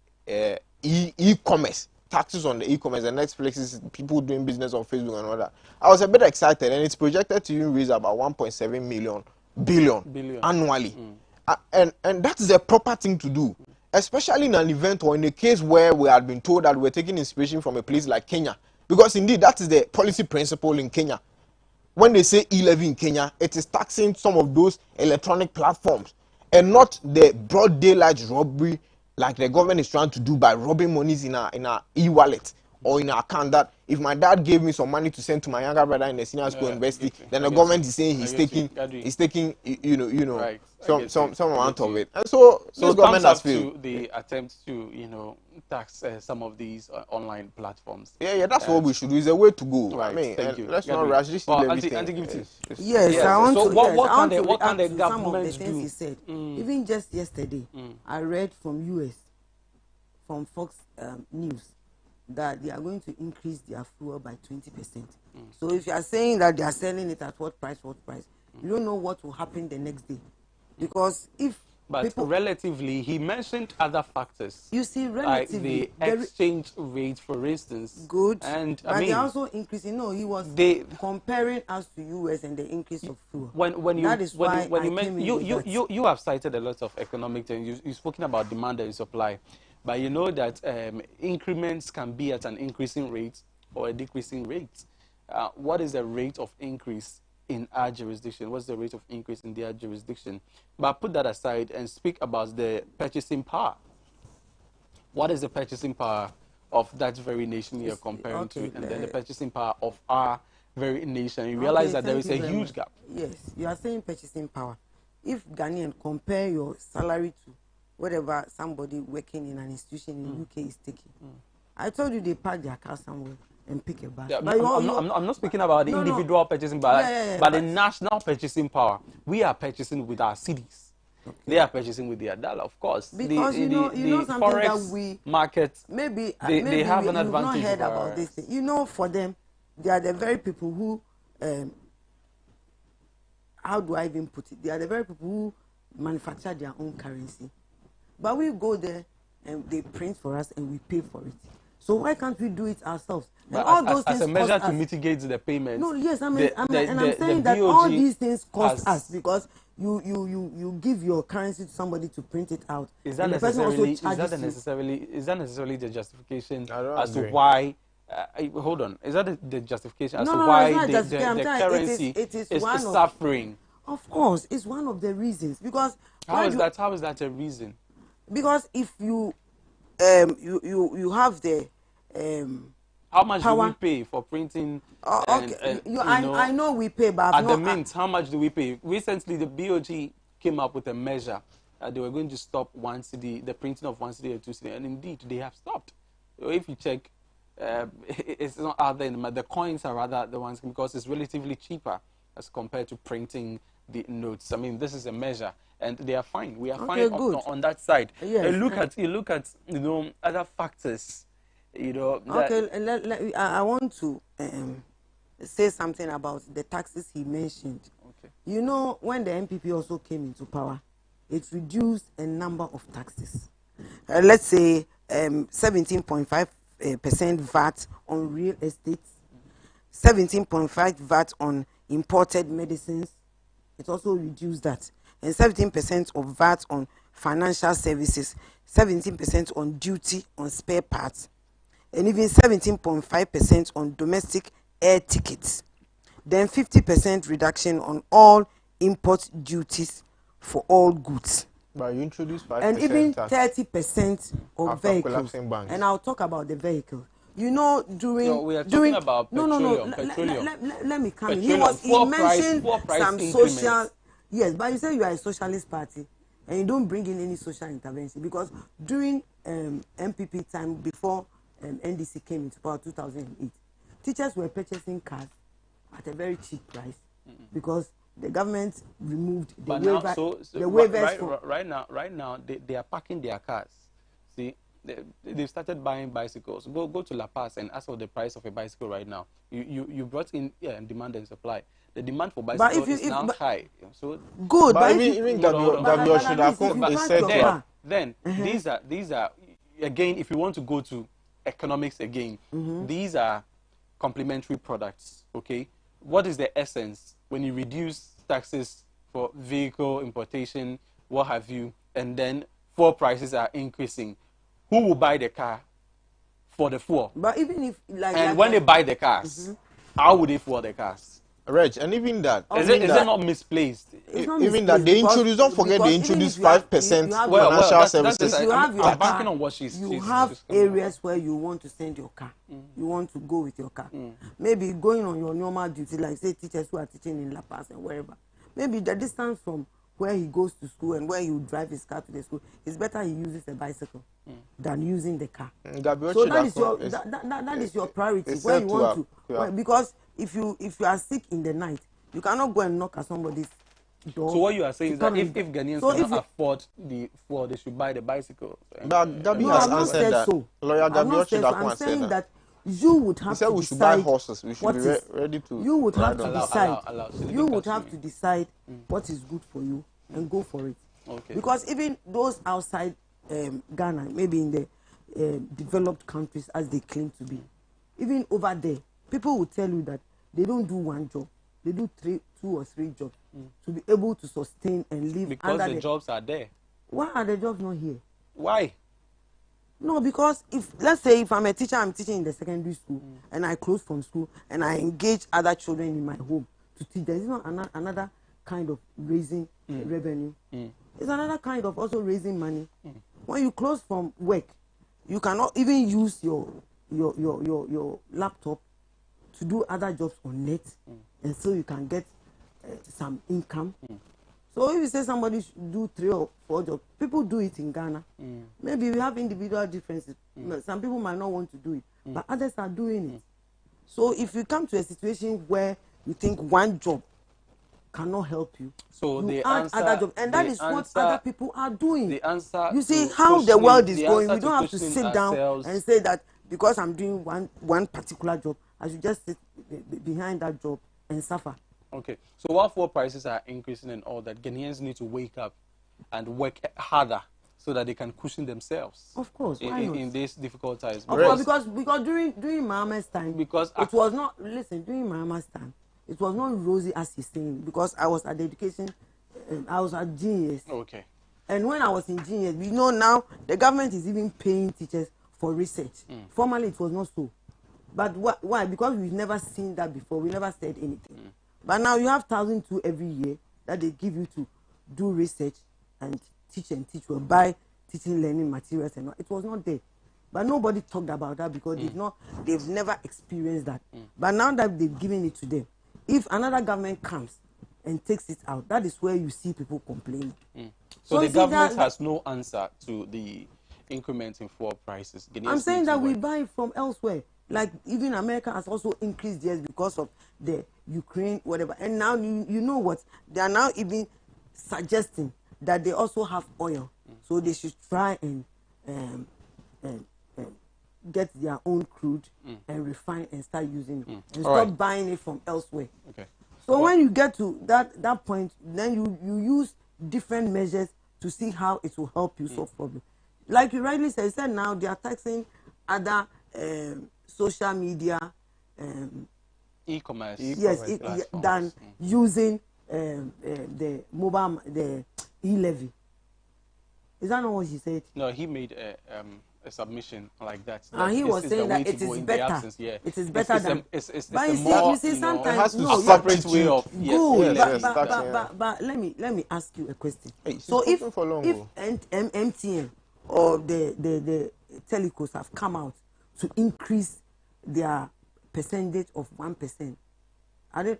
Speaker 3: e-commerce, taxes on the e-commerce, the Netflix, people doing business on Facebook and all that, I was a bit excited, and it's projected to raise about 1.7 billion annually. And that is a proper thing to do, especially in an event or in a case where we had been told that we're taking inspiration from a place like Kenya, because indeed that is the policy principle in Kenya. When they say e-levy in Kenya, it is taxing some of those electronic platforms and not the broad daylight robbery like the government is trying to do by robbing monies in our e-wallet or in our account. That if my dad gave me some money to send to my younger brother in the senior school university, then the government is saying he's taking
Speaker 1: right.
Speaker 3: some amount of it. And so this government has failed.
Speaker 1: To the attempt to tax some of these online platforms.
Speaker 3: Yeah, that's what we should do. It's a way to go.
Speaker 1: Right.
Speaker 3: I mean,
Speaker 1: thank you.
Speaker 3: Let's not rush this.
Speaker 2: Yes, I want
Speaker 1: so
Speaker 2: to.
Speaker 1: What can the
Speaker 2: some of the
Speaker 1: government
Speaker 2: things
Speaker 1: do?
Speaker 2: he said. Even just yesterday, I read from US, from Fox News, that they are going to increase their fuel by 20%. So if you are saying that they are selling it at what price, you don't know what will happen the next day, because if
Speaker 1: but relatively, he mentioned other factors.
Speaker 2: You see, relatively,
Speaker 1: like the exchange rate, for instance.
Speaker 2: Good.
Speaker 1: And
Speaker 2: but they're also increasing. No, he was comparing us to US and the increase of fuel.
Speaker 1: You have cited a lot of economic things. You've spoken about demand and supply, but you know that increments can be at an increasing rate or a decreasing rate. What is the rate of increase in our jurisdiction? What's the rate of increase in their jurisdiction? But put that aside and speak about the purchasing power. What is the purchasing power of that very nation you're comparing to, and then the purchasing power of our very nation? You realize that there is a huge gap.
Speaker 2: Yes, you are saying purchasing power. If Ghanaian compare your salary to whatever somebody working in an institution in UK is taking, I told you they park their car somewhere and pick a bag.
Speaker 1: Yeah, but I'm not speaking about the individual purchasing power, but the national purchasing power. We are purchasing with our cities. Okay. They are purchasing with their dollar, of course.
Speaker 2: Because the something
Speaker 1: forex
Speaker 2: that we
Speaker 1: market,
Speaker 2: maybe
Speaker 1: they have an advantage.
Speaker 2: Not heard about this thing. You know, for them, they are the very people who, how do I even put it? They are the very people who manufacture their own currency, but we go there and they print for us and we pay for it. So why can't we do it ourselves?
Speaker 1: But all those things as a measure to mitigate the payments.
Speaker 2: No, yes, I'm saying that all these things cost us because you give your currency to somebody to print it out.
Speaker 1: Is that necessarily the justification as to why? Hold on. Is that the justification as to why the currency is suffering?
Speaker 2: Of course, it's one of the reasons. Because
Speaker 1: how is that a reason?
Speaker 2: Because if you have the
Speaker 1: how much power. Do we pay for printing?
Speaker 2: Okay. I know we pay, but
Speaker 1: at the Mint, how much do we pay? Recently, the BOG came up with a measure. They were going to stop the printing of 1 cedi or 2 cedi, and indeed they have stopped. So if you check, it's not out there. The coins are rather the ones, because it's relatively cheaper as compared to printing the notes. I mean, this is a measure, and they are fine. We are fine on that side.
Speaker 2: Yes.
Speaker 1: You look at other factors.
Speaker 2: Okay, I want to say something about the taxes he mentioned.
Speaker 1: Okay.
Speaker 2: You know, when the NPP also came into power, it reduced a number of taxes. Let's say 17.5% VAT on real estate, 17.5% VAT on imported medicines. It also reduced that. and 17% of VAT on financial services, 17% on duty on spare parts, and even 17.5% on domestic air tickets. Then 50% reduction on all import duties for all goods.
Speaker 3: But you introduced 5%
Speaker 2: And even
Speaker 3: tax
Speaker 2: 30% of
Speaker 3: after
Speaker 2: vehicles.
Speaker 3: collapsing banks.
Speaker 2: And I'll talk about the vehicles. You know,
Speaker 1: we are talking about petroleum.
Speaker 2: Let me come in. He mentioned some social. Yes, but you say you are a socialist party and you don't bring in any social intervention, because during MPP time, before NDC came into power 2008, teachers were purchasing cars at a very cheap price because the government removed the waiver.
Speaker 1: Right now, they are parking their cars. See, they've started buying bicycles. Go to La Paz and ask for the price of a bicycle right now. You brought in demand and supply. The demand for bicycles is now high. So
Speaker 2: good,
Speaker 3: but even Gabriel should have said
Speaker 1: then these are again, if you want to go to economics again, these are complementary products. Okay, what is the essence when you reduce taxes for vehicle importation, what have you, and then fuel prices are increasing? Who will buy the car for the fuel?
Speaker 2: But even if
Speaker 1: when they buy the cars, how would they fuel the cars?
Speaker 3: Reg, and even that
Speaker 1: is it not misplaced?
Speaker 3: Even that they introduce, don't forget they introduce 5% financial services.
Speaker 2: I'm
Speaker 1: banking on what she's
Speaker 2: areas where you want to send your car. You want to go with your car. Maybe going on your normal duty, like say teachers who are teaching in La Paz and wherever. Maybe the distance from where he goes to school and where he would drive his car to the school, it's better he uses a bicycle than using the car. So that is your priority where you want to. Because if you are sick in the night, you cannot go and knock at somebody's door.
Speaker 1: So what you are saying is that if Ghanaians cannot afford the fuel, they should buy the bicycle.
Speaker 3: But Gabi has answered that.
Speaker 2: So.
Speaker 3: Lawyer Gabriel should have
Speaker 2: I'm saying that you would have to decide.
Speaker 3: We should buy horses. We should be ready to.
Speaker 2: You would have to decide. You would have to decide what is good for you and go for it.
Speaker 1: Okay.
Speaker 2: Because even those outside Ghana, maybe in the developed countries as they claim to be, even over there, people will tell you that they don't do one job, they do 2 or 3 jobs to be able to sustain and live.
Speaker 1: Because the jobs are there.
Speaker 2: Why are the jobs not here?
Speaker 1: Why?
Speaker 2: No, because let's say if I'm a teacher, I'm teaching in the secondary school and I close from school and I engage other children in my home to teach, there is not another kind of raising revenue. It's another kind of also raising money. When you close from work, you cannot even use your laptop to do other jobs on net, and so you can get some income. So if you say somebody should do 3 or 4 jobs, people do it in Ghana. Maybe we have individual differences. Some people might not want to do it, but others are doing it. So if you come to a situation where you think one job cannot help you,
Speaker 1: so
Speaker 2: you add other jobs, and that is what other people are doing.
Speaker 1: The answer,
Speaker 2: you see how the world is going. We don't have to sit down and say that because I'm doing one particular job, I should just sit behind that job and suffer.
Speaker 1: Okay, so while fuel prices are increasing and all that, Ghanaians need to wake up and work harder so that they can cushion themselves.
Speaker 2: Of course, why not?
Speaker 1: In these difficult times.
Speaker 2: Of course, because during Mahama's time, it was not. Listen, during Mahama's time, it was not rosy as he's saying. Because I was at the education, I was at GES.
Speaker 1: Okay.
Speaker 2: And when I was in GES, we know now the government is even paying teachers for research. Formerly, it was not so. But why? Because we've never seen that before. We never said anything. But now you have 1,002 every year that they give you to do research and teach well, buy teaching learning materials and all. It was not there. But nobody talked about that because they've never experienced that. But now that they've given it to them, if another government comes and takes it out, that is where you see people complaining.
Speaker 1: So the government has no answer to the increment in fuel prices.
Speaker 2: I'm saying that we buy from elsewhere. Like even America has also increased theirs because of the Ukraine, whatever. And now you know what? They are now even suggesting that they also have oil. So they should try and get their own crude and refine and start using it. And stop buying it from elsewhere.
Speaker 1: Okay.
Speaker 2: So when you get to that point, then you use different measures to see how it will help you solve problems. Like you rightly said now they are taxing other social media,
Speaker 1: e-commerce,
Speaker 2: yes, than using the mobile, the e-levy. Is that not what he said?
Speaker 1: No, he made a submission like that.
Speaker 2: And he was saying that it is better.
Speaker 1: Yeah.
Speaker 2: It is better than.
Speaker 1: It's
Speaker 2: but
Speaker 1: a
Speaker 2: you see,
Speaker 1: more,
Speaker 2: you see, sometimes
Speaker 3: it has to
Speaker 2: no,
Speaker 1: separate way of
Speaker 2: good.
Speaker 3: yes,
Speaker 2: But let me ask you a question.
Speaker 3: Hey,
Speaker 2: so if
Speaker 3: long,
Speaker 2: MTN or the telecos have come out to increase their percentage of 1%, they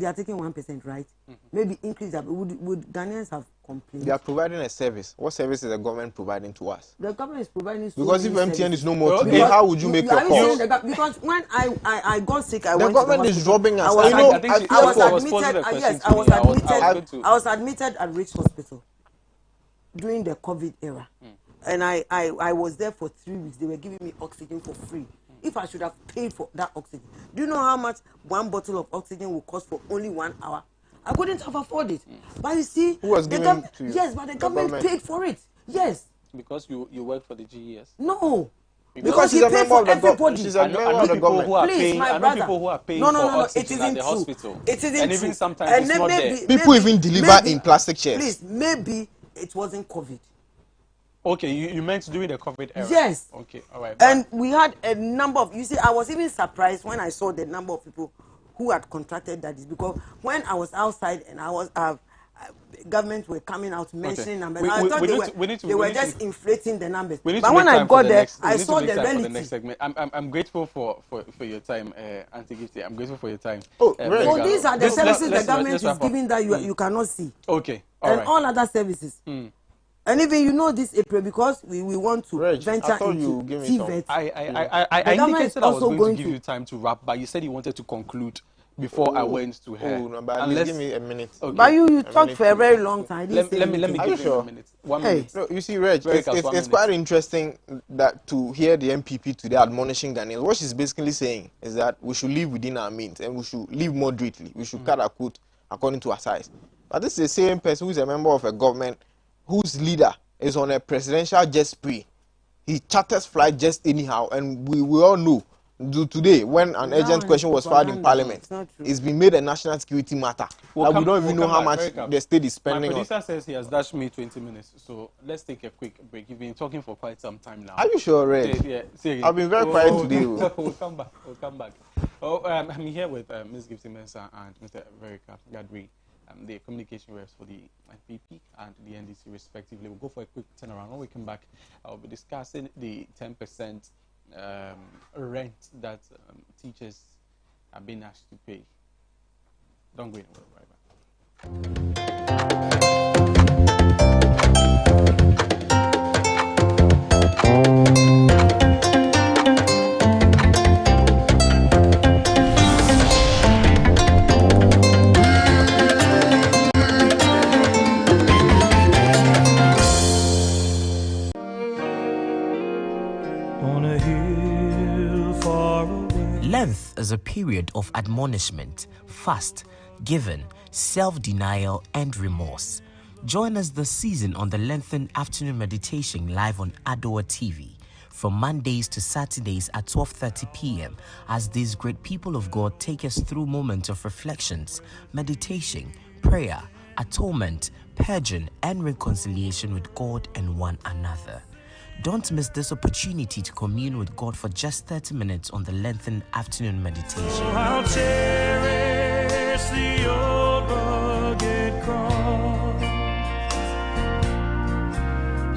Speaker 2: are taking 1%, right? Maybe increase that. Would Ghanaians have complained?
Speaker 3: They are providing a service. What service is the government providing to us?
Speaker 2: The government is providing.
Speaker 3: Because if MTN
Speaker 2: services.
Speaker 3: is no more today,
Speaker 2: Because
Speaker 3: how would you make your calls?
Speaker 2: Because when I got sick, I
Speaker 3: The
Speaker 2: went
Speaker 3: government
Speaker 2: to the
Speaker 3: is
Speaker 2: hospital.
Speaker 3: robbing us.
Speaker 2: I was admitted at Rich Hospital during the COVID era, and I was there for 3 weeks. They were giving me oxygen for free. If I should have paid for that oxygen, do you know how much one bottle of oxygen will cost for only 1 hour? I couldn't have afforded it. But you see,
Speaker 3: who was giving to you?
Speaker 2: Yes, but the government paid for it. Yes.
Speaker 1: Because you work for the GES.
Speaker 2: No.
Speaker 3: Because
Speaker 2: he paid for everybody.
Speaker 3: She's a member of the government.
Speaker 2: Please, my brother.
Speaker 1: People who are paying
Speaker 2: no,
Speaker 1: for oxygen
Speaker 2: it isn't
Speaker 1: at the
Speaker 2: true.
Speaker 1: hospital.
Speaker 2: It isn't
Speaker 1: and even
Speaker 2: true.
Speaker 1: sometimes
Speaker 2: And
Speaker 1: it's not there.
Speaker 3: People even deliver in plastic chairs.
Speaker 2: Please, maybe it wasn't COVID.
Speaker 1: Okay, you meant during the COVID era?
Speaker 2: Yes.
Speaker 1: Okay, all right.
Speaker 2: And we had a number of, you see, I was even surprised when I saw the number of people who had contracted that is because when I was outside and I was, government were coming out mentioning numbers. I thought they were just inflating the numbers. But when I got there, I saw the reality.
Speaker 1: The next segment. I'm grateful for your time, Auntie Gifty. I'm grateful for your time.
Speaker 2: So these are the services the government is giving that you cannot see.
Speaker 1: Okay,
Speaker 2: all other services. And even this April because we want to venture into TVET.
Speaker 1: I indicated I was going to give you time to wrap, but you said you wanted to conclude before I went to her.
Speaker 3: Oh, no, but give me a minute.
Speaker 2: Okay. But you talked for a very long time.
Speaker 1: Let me give you a minute. 1 minute.
Speaker 3: No, you see, Reg, it's quite interesting that to hear the MPP today admonishing Ghanaians. What she's basically saying is that we should live within our means and we should live moderately. We should cut our coat according to our size. But this is the same person who is a member of a government whose leader is on a presidential jet spree. He charters flight just anyhow, and we all know today when an urgent question was filed in Parliament, it's been made a national security matter. We don't even know how much the state is spending.
Speaker 1: My producer says he has dashed me 20 minutes, so let's take a quick break. You've been talking for quite some time now.
Speaker 3: Are you sure, Reg?
Speaker 1: Yeah.
Speaker 3: I've been very quiet today.
Speaker 1: We'll come back. I'm here with Ms. Gifty Mensah and Mr. Verica Gadri. The communication reps for the NPP and the NDC respectively. We'll go for a quick turnaround. When we come back, I'll be discussing the 10% rent that teachers are being asked to pay. Don't go anywhere, right back.
Speaker 4: Lent is a period of admonishment, fast, giving, self-denial, and remorse. Join us this season on the Lenten Afternoon Meditation live on Adoa TV from Mondays to Saturdays at 12:30 p.m. as these great people of God take us through moments of reflections, meditation, prayer, atonement, purging, and reconciliation with God and one another. Don't miss this opportunity to commune with God for just 30 minutes on the Lenten Afternoon Meditation.
Speaker 5: I'll cherish the old rugged cross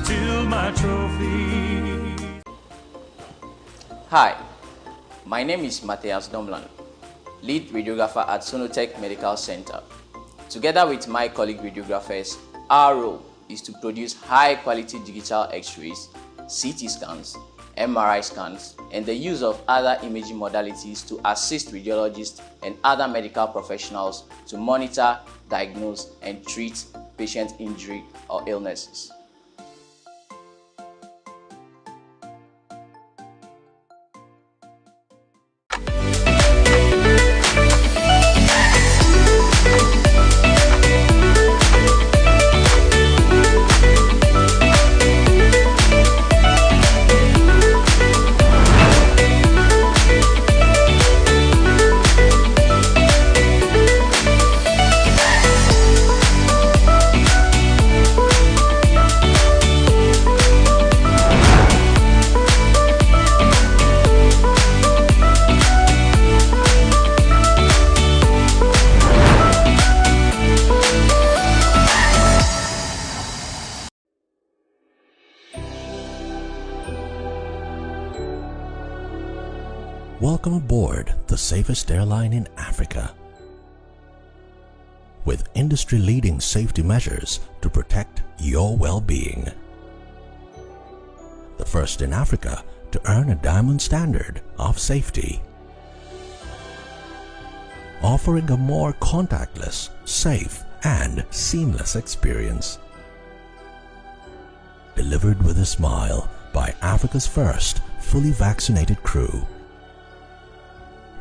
Speaker 5: till my trophy.
Speaker 6: Hi, my name is Matthias Domlan, lead radiographer at Sonotech Medical Center. Together with my colleague radiographers, our role is to produce high-quality digital X-rays, CT scans, MRI scans, and the use of other imaging modalities to assist radiologists and other medical professionals to monitor, diagnose, and treat patient injury or illnesses.
Speaker 7: Welcome aboard the safest airline in Africa. With industry-leading safety measures to protect your well-being. The first in Africa to earn a diamond standard of safety. Offering a more contactless, safe, and seamless experience. Delivered with a smile by Africa's first fully vaccinated crew.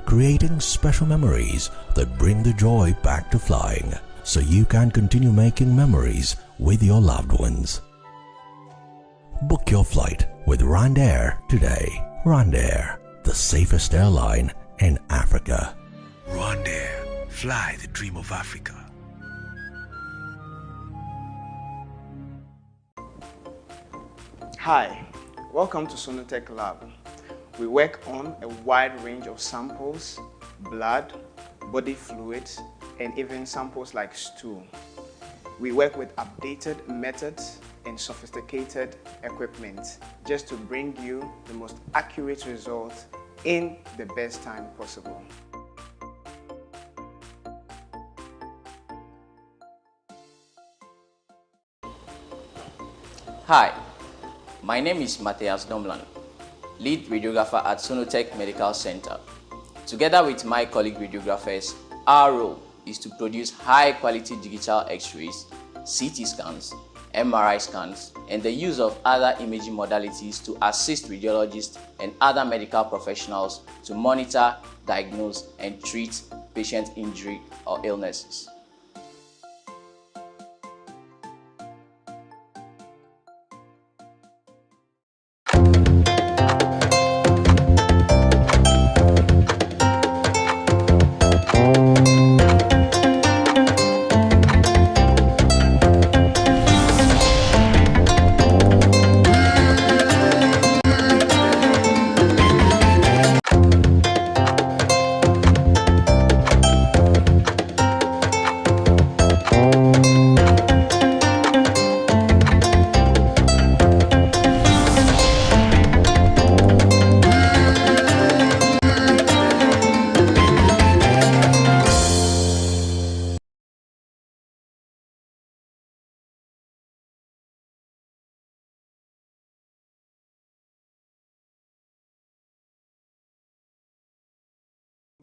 Speaker 7: Creating special memories that bring the joy back to flying, so you can continue making memories with your loved ones. Book your flight with RwandAir today. RwandAir, the safest airline in Africa.
Speaker 8: RwandAir, fly the dream of Africa.
Speaker 9: Hi, welcome to Sonotech Lab. We work on a wide range of samples, blood, body fluids, and even samples like stool. We work with updated methods and sophisticated equipment just to bring you the most accurate results in the best time possible.
Speaker 6: Hi, my name is Matthias Domlan, lead radiographer at Sonotech Medical Center. Together with my colleague radiographers, our role is to produce high-quality digital X-rays, CT scans, MRI scans, and the use of other imaging modalities to assist radiologists and other medical professionals to monitor, diagnose, and treat patient injury or illnesses.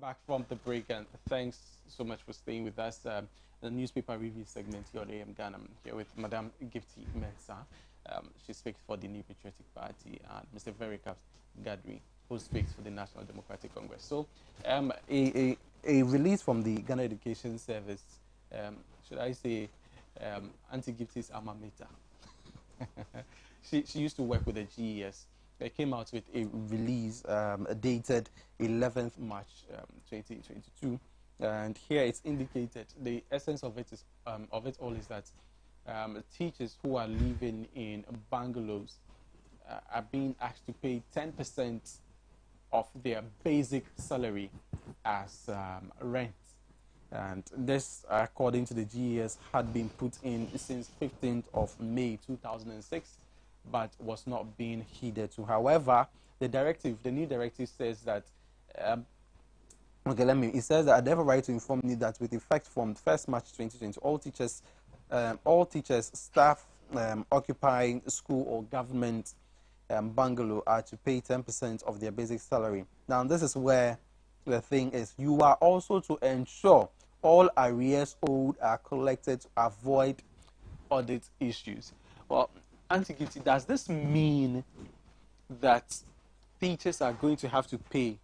Speaker 1: Back from the break, and thanks so much for staying with us. The newspaper review segment here on AM Ghana. I'm here with Madam Gifty Mensah. She speaks for the New Patriotic Party, and Mr. Verikas Gadri, who speaks for the National Democratic Congress. So, a release from the Ghana Education Service, should I say, Auntie Gifty's alma mater. She used to work with the GES. They came out with a release dated 11th March 2022, and here it's indicated the essence of it is all is that teachers who are living in bungalows are being asked to pay 10% of their basic salary as rent, and this, according to the GES, had been put in since 15th of May 2006. But was not being heeded to. However, the new directive says that, it says that I have a right to inform you that with effect from 1st March 2020, all teachers, staff occupying school or government bungalow are to pay 10% of their basic salary. Now, this is where the thing is. You are also to ensure all arrears owed are collected to avoid audit issues. Well, Auntie Gifty, does this mean that teachers are going to have to pay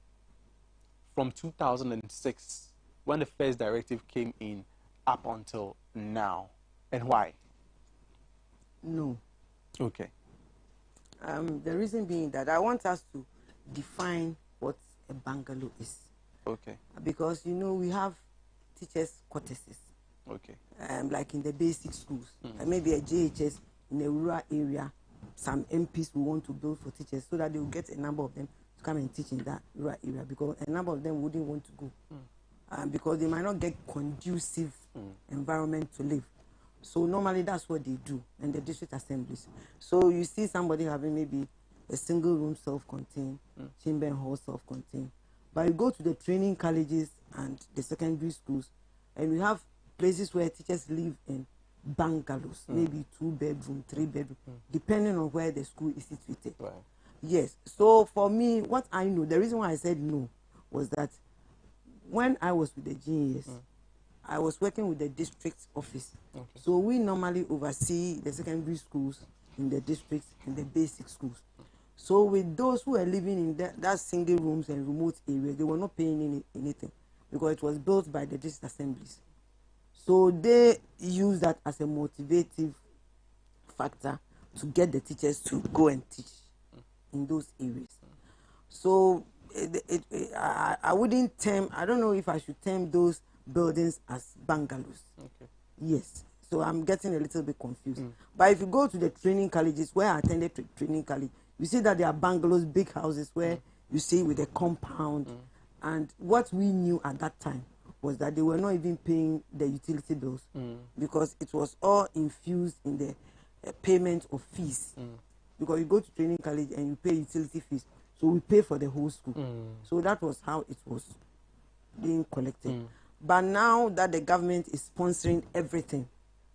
Speaker 1: from 2006, when the first directive came in, up until now? And why?
Speaker 2: No.
Speaker 1: Okay.
Speaker 2: The reason being that I want us to define what a bungalow is.
Speaker 1: Okay.
Speaker 2: Because, we have teachers' quarters.
Speaker 1: Okay.
Speaker 2: Like in the basic schools. Maybe a JHS in a rural area, some MPs will want to build for teachers so that they will get a number of them to come and teach in that rural area, because a number of them wouldn't want to go because they might not get conducive environment to live. So normally that's what they do in the district assemblies. So you see somebody having maybe a single room self-contained, chamber and hall self-contained, But you go to the training colleges and the secondary schools, and we have places where teachers live in bungalows, maybe 2-bedroom, 3-bedroom, depending on where the school is situated.
Speaker 1: Right.
Speaker 2: Yes. So for me, what I know, the reason why I said no was that when I was with the GES, I was working with the district office.
Speaker 1: Okay.
Speaker 2: So we normally oversee the secondary schools in the districts and the basic schools. So with those who are living in that single rooms and remote areas, they were not paying anything because it was built by the district assemblies. So they use that as a motivative factor to get the teachers to go and teach in those areas. So I wouldn't term, I don't know if I should term those buildings as bungalows.
Speaker 1: Okay.
Speaker 2: Yes. So I'm getting a little bit confused. But if you go to the training colleges where I attended training college, you see that there are bungalows, big houses where you see with a compound. And what we knew at that time was that they were not even paying the utility bills because it was all infused in the payment of fees. Because you go to training college and you pay utility fees. So we pay for the whole school. So that was how it was being collected. But now that the government is sponsoring everything,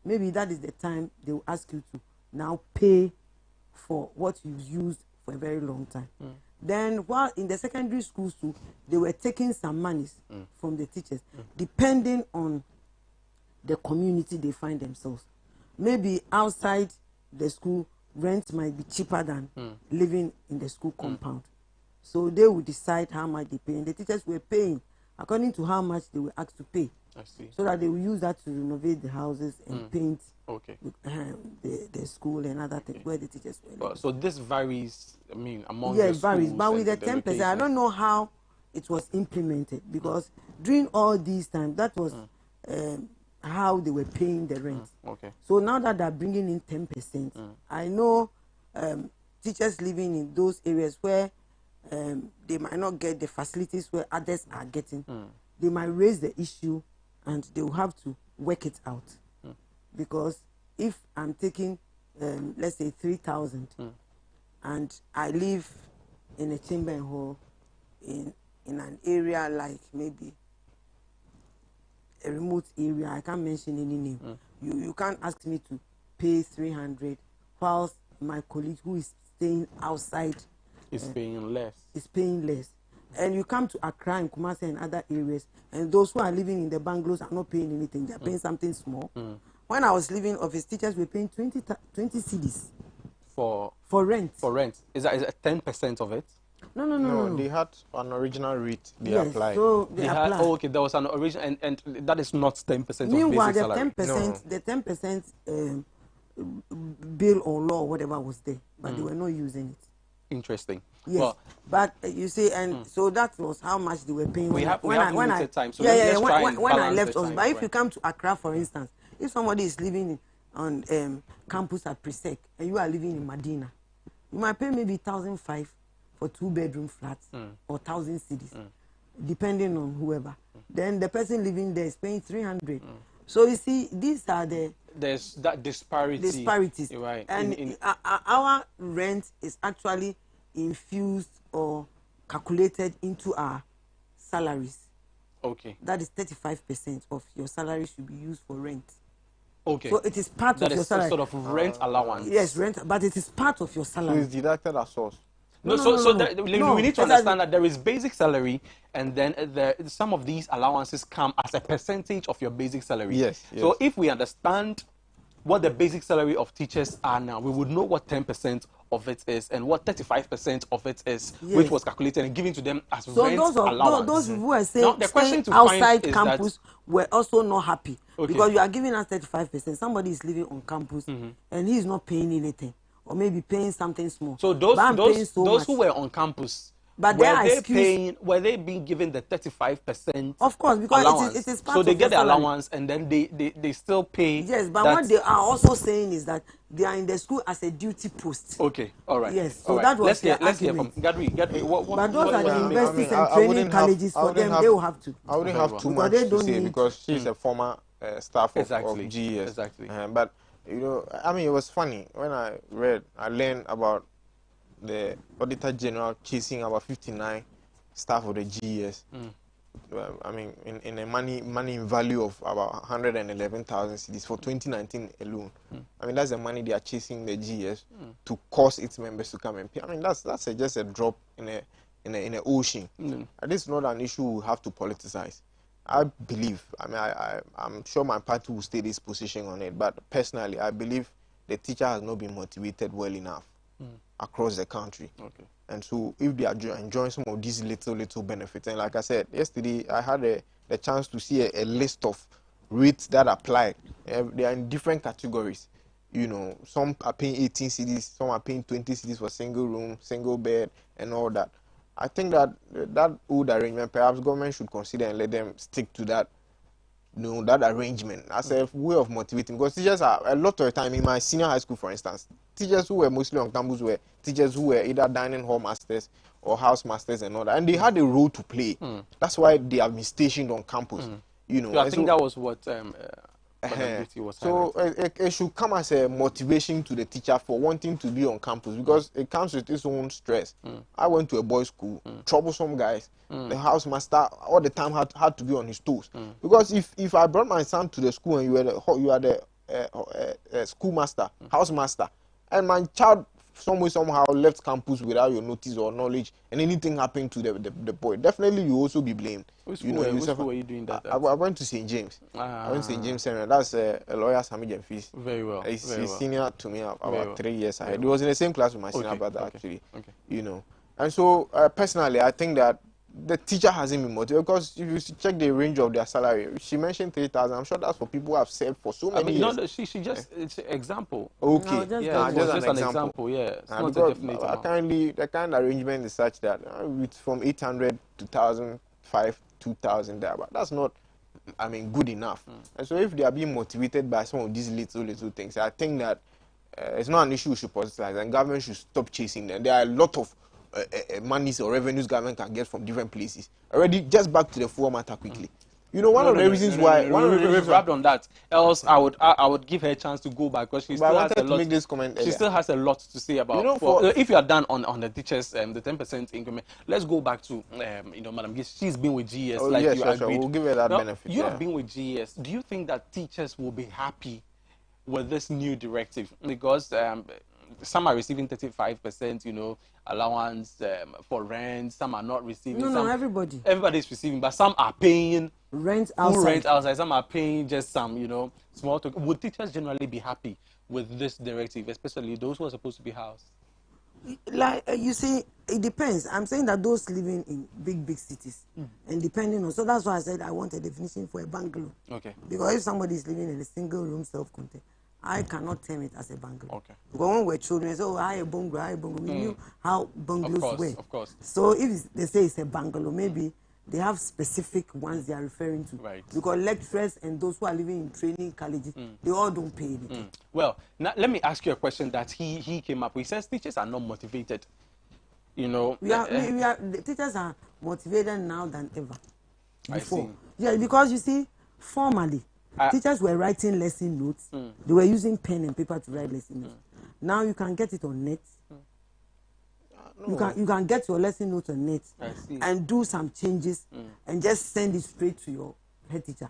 Speaker 2: maybe that is the time they will ask you to now pay for what you've used for a very long time. Then while in the secondary schools too, they were taking some monies from the teachers, depending on the community they find themselves. Maybe outside the school, rent might be cheaper than living in the school compound. So they would decide how much they pay. And the teachers were paying according to how much they were asked to pay.
Speaker 1: I see.
Speaker 2: So that they will use that to renovate the houses and paint
Speaker 1: Okay.
Speaker 2: the school and other things where the teachers were.
Speaker 1: Well, so this varies, I mean, among
Speaker 2: Yeah,
Speaker 1: the
Speaker 2: it varies.
Speaker 1: schools
Speaker 2: But with the
Speaker 1: and
Speaker 2: 10%, I
Speaker 1: locations.
Speaker 2: don't know how it was implemented because during all these times, that was how they were paying the rent.
Speaker 1: Okay.
Speaker 2: So now that they're bringing in 10%, I know teachers living in those areas where they might not get the facilities where others are getting, they might raise the issue and they will have to work it out. Because if I'm taking, let's say, 3,000 and I live in a chamber and hall in an area like maybe a remote area, I can't mention any name. You can't ask me to pay 300 whilst my colleague who is staying outside
Speaker 1: It's paying less.
Speaker 2: is paying less. And you come to Accra and Kumasi and other areas, and those who are living in the bungalows are not paying anything. They are paying something small. When I was living office, teachers were paying 20 cedis
Speaker 1: For
Speaker 2: rent.
Speaker 1: for rent. Is that 10% of it?
Speaker 2: No.
Speaker 3: They had an original rate they
Speaker 2: Yes,
Speaker 3: applied.
Speaker 2: so they
Speaker 1: had,
Speaker 2: apply.
Speaker 1: oh, okay, there was an original, and that is not 10% of
Speaker 2: Meanwhile,
Speaker 1: basic
Speaker 2: the
Speaker 1: salary.
Speaker 2: 10%, the 10% bill or law, whatever was there, but they were not using it.
Speaker 1: Interesting.
Speaker 2: Yes,
Speaker 1: Well,
Speaker 2: but you see, and so that was how much they were paying.
Speaker 1: We have
Speaker 2: when I
Speaker 1: limited time, so
Speaker 2: yeah,
Speaker 1: let's
Speaker 2: yeah,
Speaker 1: try and
Speaker 2: when I
Speaker 1: balance
Speaker 2: left
Speaker 1: the
Speaker 2: us.
Speaker 1: time,
Speaker 2: But if
Speaker 1: right.
Speaker 2: you come to Accra, for instance, if somebody is living on campus at Presec and you are living in Medina, you might pay maybe 1,500 for 2-bedroom flats or 1,000 cedis, depending on whoever. Then the person living there is paying 300. So you see, these are the
Speaker 1: there's that disparities.
Speaker 2: You're
Speaker 1: right?
Speaker 2: And our rent is actually infused or calculated into our salaries.
Speaker 1: Okay.
Speaker 2: That is 35% of your salary should be used for rent.
Speaker 1: Okay.
Speaker 2: So it is part
Speaker 1: That
Speaker 2: of your
Speaker 1: is
Speaker 2: salary.
Speaker 1: sort of rent allowance.
Speaker 2: Yes, rent, but it is part of your
Speaker 3: So
Speaker 2: salary.
Speaker 3: it's deducted as source.
Speaker 1: No,
Speaker 2: No,
Speaker 1: so
Speaker 2: no,
Speaker 1: so
Speaker 2: no,
Speaker 1: that,
Speaker 2: no.
Speaker 1: we
Speaker 2: No,
Speaker 1: need to
Speaker 2: exactly.
Speaker 1: understand that there is basic salary, and then some of these allowances come as a percentage of your basic salary.
Speaker 3: Yes,
Speaker 1: So
Speaker 3: yes.
Speaker 1: if we understand what the basic salary of teachers are now, we would know what 10% of it is and what 35% of it is, which
Speaker 2: Yes.
Speaker 1: was calculated and given to them as
Speaker 2: So
Speaker 1: rent
Speaker 2: those
Speaker 1: allowance.
Speaker 2: who were
Speaker 1: Now,
Speaker 2: saying
Speaker 1: the question
Speaker 2: staying
Speaker 1: to find
Speaker 2: outside
Speaker 1: is
Speaker 2: campus were also not happy
Speaker 1: Okay.
Speaker 2: because you are giving us 35%. Somebody is living on campus and he is not paying anything, or maybe paying something small.
Speaker 1: So those
Speaker 2: But I'm paying so
Speaker 1: those
Speaker 2: much.
Speaker 1: who were on campus,
Speaker 2: But they are
Speaker 1: were they being given the 35%?
Speaker 2: Of course, because
Speaker 1: allowance?
Speaker 2: it is part
Speaker 1: so they
Speaker 2: of
Speaker 1: get the
Speaker 2: your salary.
Speaker 1: allowance and then they still pay.
Speaker 2: Yes, but
Speaker 1: that.
Speaker 2: what they are also saying is that they are in the school as a duty post.
Speaker 1: Okay, all right.
Speaker 2: Yes,
Speaker 1: all
Speaker 2: so
Speaker 1: right.
Speaker 2: that was
Speaker 1: let's
Speaker 2: their
Speaker 1: hear from
Speaker 2: argument.
Speaker 1: Gadri. What,
Speaker 2: But those are the
Speaker 3: I mean,
Speaker 2: universities
Speaker 3: I
Speaker 2: and training
Speaker 3: wouldn't have-
Speaker 2: colleges.
Speaker 3: I
Speaker 2: For
Speaker 3: wouldn't
Speaker 2: them, they will have to.
Speaker 3: I wouldn't
Speaker 1: Very
Speaker 3: have
Speaker 1: well.
Speaker 3: too
Speaker 2: Because
Speaker 3: much
Speaker 2: they
Speaker 3: to
Speaker 2: don't
Speaker 3: say
Speaker 2: need-
Speaker 3: because she's a former staff
Speaker 1: Exactly.
Speaker 3: of GES.
Speaker 1: Exactly.
Speaker 3: But you know, I mean, it was funny when I learned about the Auditor General chasing about 59 staff of the GES. I mean, in a money in value of about 111,000 cedis for 2019 alone. I mean, that's the money they are chasing the GES to cause its members to come and pay. I mean, that's just a drop in a ocean. And this is not an issue we have to politicize. I believe. I mean, I'm sure my party will stay this position on it. But personally, I believe the teacher has not been motivated well enough across the country. Okay. And so if they are enjoying some of these little benefits, and like I said, yesterday I had the chance to see a list of rates that apply. They are in different categories. You know, some are paying 18 cedis, some are paying 20 cedis for single room, single bed, and all that. I think that that old arrangement, perhaps government should consider and let them stick to that. That arrangement as a way of motivating, because teachers are a lot of the time in my senior high school, for instance, teachers who were mostly on campus were teachers who were either dining hall masters or house masters and all that, and they had a role to play. That's why they have been stationed on campus. You know,
Speaker 1: so I think that was what was
Speaker 3: so it should come as a motivation to the teacher for wanting to be on campus, because it comes with its own stress. I went to a boys' school, troublesome guys. The house master all the time had to be on his toes, because if I brought my son to the school and you are the school master, house master, and my child somehow left campus without your notice or knowledge, and anything happened to the boy, definitely you also be blamed.
Speaker 1: Which school were you doing that?
Speaker 3: I went to St. James. I went to St. James Seminary. That's a lawyer, Sami Jemfis.
Speaker 1: Very well.
Speaker 3: He's senior to me about 3 years ahead. He was in the same class with my senior brother, actually. Okay. You know, and so personally, I think that the teacher hasn't been motivated, because if you check the range of their salary, she mentioned 3,000. I'm sure that's for people who have served for so many years.
Speaker 1: No, she just, it's an example.
Speaker 3: Okay,
Speaker 1: just an example. Yeah, it's not a definite amount.
Speaker 3: Apparently, the kind of arrangement is such that it's from 800 to 1,500, 2,000 there, but that's not, I mean, good enough. And so if they are being motivated by some of these little things, I think that it's not an issue we should politicize, and government should stop chasing them. There are a lot of monies or revenues government can get from different places. Already, just back to the full matter quickly. You know, one of the reasons why
Speaker 1: we've wrapped on that. Else, I would give her a chance to go back, because she still has a lot.
Speaker 3: Make this comment
Speaker 1: she still has a lot to say about. You know, if you are done on the teachers, the 10% increment. Let's go back to Madam Gish. She's been with GES, like you agreed.
Speaker 3: Sure. We'll give her that benefit.
Speaker 1: You have been with GES. Do you think that teachers will be happy with this new directive? Because some are receiving 35%, allowance for rent. Some are not receiving.
Speaker 2: No, everybody.
Speaker 1: Everybody's receiving, but some are paying
Speaker 2: rent outside.
Speaker 1: Some are paying just some, small. Would teachers generally be happy with this directive, especially those who are supposed to be housed?
Speaker 2: Like you see, it depends. I'm saying that those living in big cities, and depending on, so that's why I said I want a definition for a bungalow. Okay. Because if somebody is living in a single room self-contained, I cannot term it as a bungalow. Okay. Because when we were children, so I a bungalow, we knew how bungalows were. Of course. So if they say it's a bungalow, maybe they have specific ones they are referring to. Right. Because lecturers and those who are living in training colleges, they all don't pay anything.
Speaker 1: Well, now let me ask you a question that he came up with. He says teachers are not motivated.
Speaker 2: The teachers are motivated now than ever. Before. Yeah, because you see, formally, teachers were writing lesson notes. They were using pen and paper to write lesson notes. Now you can get it on net. You can get your lesson notes on net and do some changes and just send it straight to your head teacher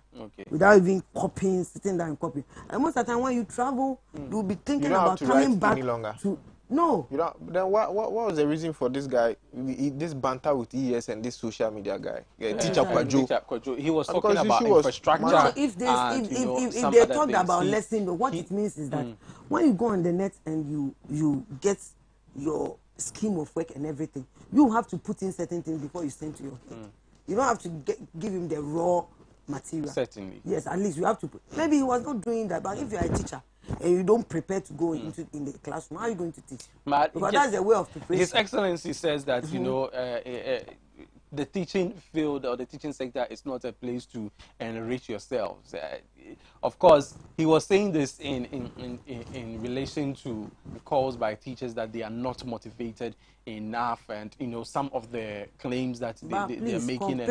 Speaker 2: without even copying, sitting down and copying. And most of the time when you travel, you'll be thinking about coming back to. No.
Speaker 3: Then what was the reason for this guy, this banter with ES and this social media guy? Teacher Kwajo.
Speaker 1: He was talking about infrastructure.
Speaker 2: No, if they talked about lesson, what it means is that when you go on the net and you get your scheme of work and everything, you have to put in certain things before you send to your head. You don't have to give him the raw material.
Speaker 1: Certainly.
Speaker 2: Yes, at least you have to put. Maybe he was not doing that, but if you are a teacher and you don't prepare to go in the classroom, how are you going to teach? Because that's the way of preparation.
Speaker 1: His Excellency says that the teaching field or the teaching sector is not a place to enrich yourselves. Of course, he was saying this in relation to calls by teachers that they are not motivated enough, and some of the claims that they are making.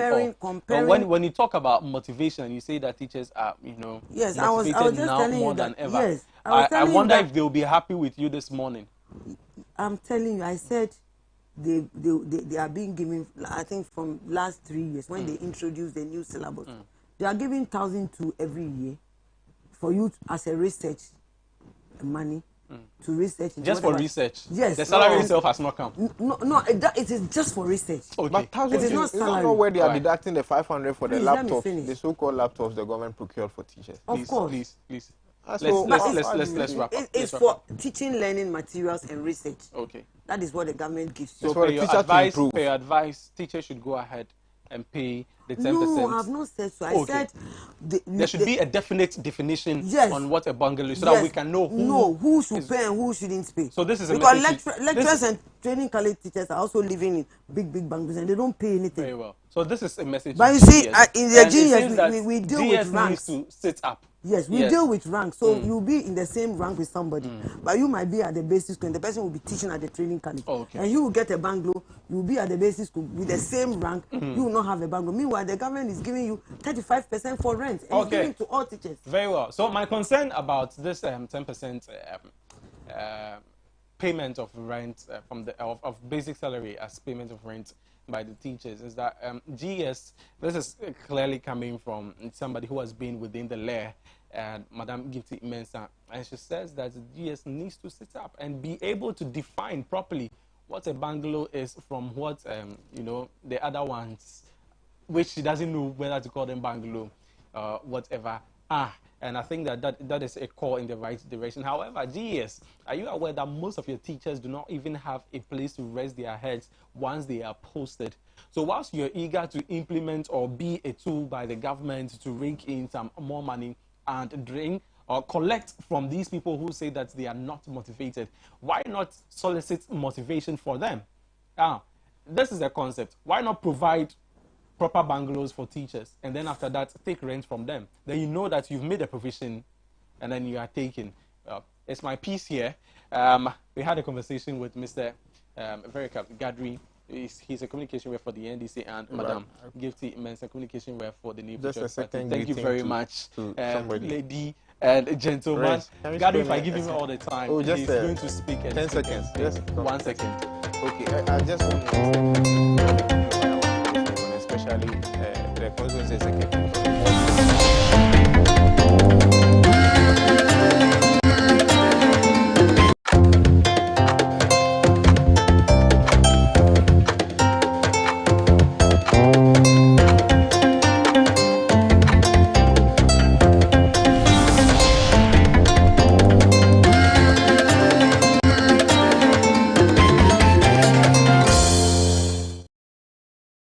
Speaker 1: But when you talk about motivation, you say that teachers are
Speaker 2: yes, motivated I was just now more than ever. Yes,
Speaker 1: I wonder if they'll be happy with you this morning.
Speaker 2: I'm telling you, I said they are being given, I think from last 3 years when they introduced the new syllabus, they are giving 1,002 every year for you as a research money to research.
Speaker 1: Just for research?
Speaker 2: Yes.
Speaker 1: The salary itself has not come?
Speaker 2: No, it is just for research.
Speaker 1: Okay.
Speaker 3: But
Speaker 2: it is not salary.
Speaker 3: Not where they are deducting the 500 for the laptops, the so-called laptops the government procured for teachers.
Speaker 2: Of course.
Speaker 1: Please.
Speaker 3: Let's
Speaker 1: wrap up.
Speaker 2: It's for teaching, learning materials and research.
Speaker 1: Okay.
Speaker 2: That is what the government gives you.
Speaker 1: So for your advice, teachers should go ahead and pay the 10%.
Speaker 2: No, I have not said so. I said
Speaker 1: there should be a definite definition on what a bungalow is, so that we can know
Speaker 2: who should pay and who shouldn't pay.
Speaker 1: So this is
Speaker 2: because lecturers and training college teachers are also living in big bungalows and they don't pay anything.
Speaker 1: Very well. So this is a message.
Speaker 2: But you see, in the GS, we deal with ranks.
Speaker 1: Needs to sit up.
Speaker 2: Yes, we deal with rank. So you'll be in the same rank with somebody, but you might be at the basic school and the person will be teaching at the training college. And you will get a bungalow, you'll be at the basic school with the same rank, you will not have a bungalow. Meanwhile, the government is giving you 35% for rent and it's giving to all teachers.
Speaker 1: Very well. So my concern about this 10% payment of rent from the of basic salary as payment of rent by the teachers is that GS, this is clearly coming from somebody who has been within the law, and Madame Gifty Mensah, and she says that GS needs to sit up and be able to define properly what a bungalow is from what the other ones, which she doesn't know whether to call them bungalow, whatever. And I think that is a call in the right direction. However, GS, are you aware that most of your teachers do not even have a place to rest their heads once they are posted? So whilst you're eager to implement or be a tool by the government to rake in some more money and drain or collect from these people who say that they are not motivated, why not solicit motivation for them? This is the concept. Why not provide proper bungalows for teachers, and then after that take rent from them? Then you know that you've made a provision and then you are taking. It's my piece here. We had a conversation with Mr. Verika Gadri. He's a communication rep for the NDC, and Madam Gifty Mensah, communication rep for the Neighborhood Party. Thank you very much, lady and gentleman. Gadri, if I give him all the time, he's going to speak.
Speaker 3: 10 seconds. Just
Speaker 1: 1 second.
Speaker 3: Okay, I just want to especially the constituency secretary.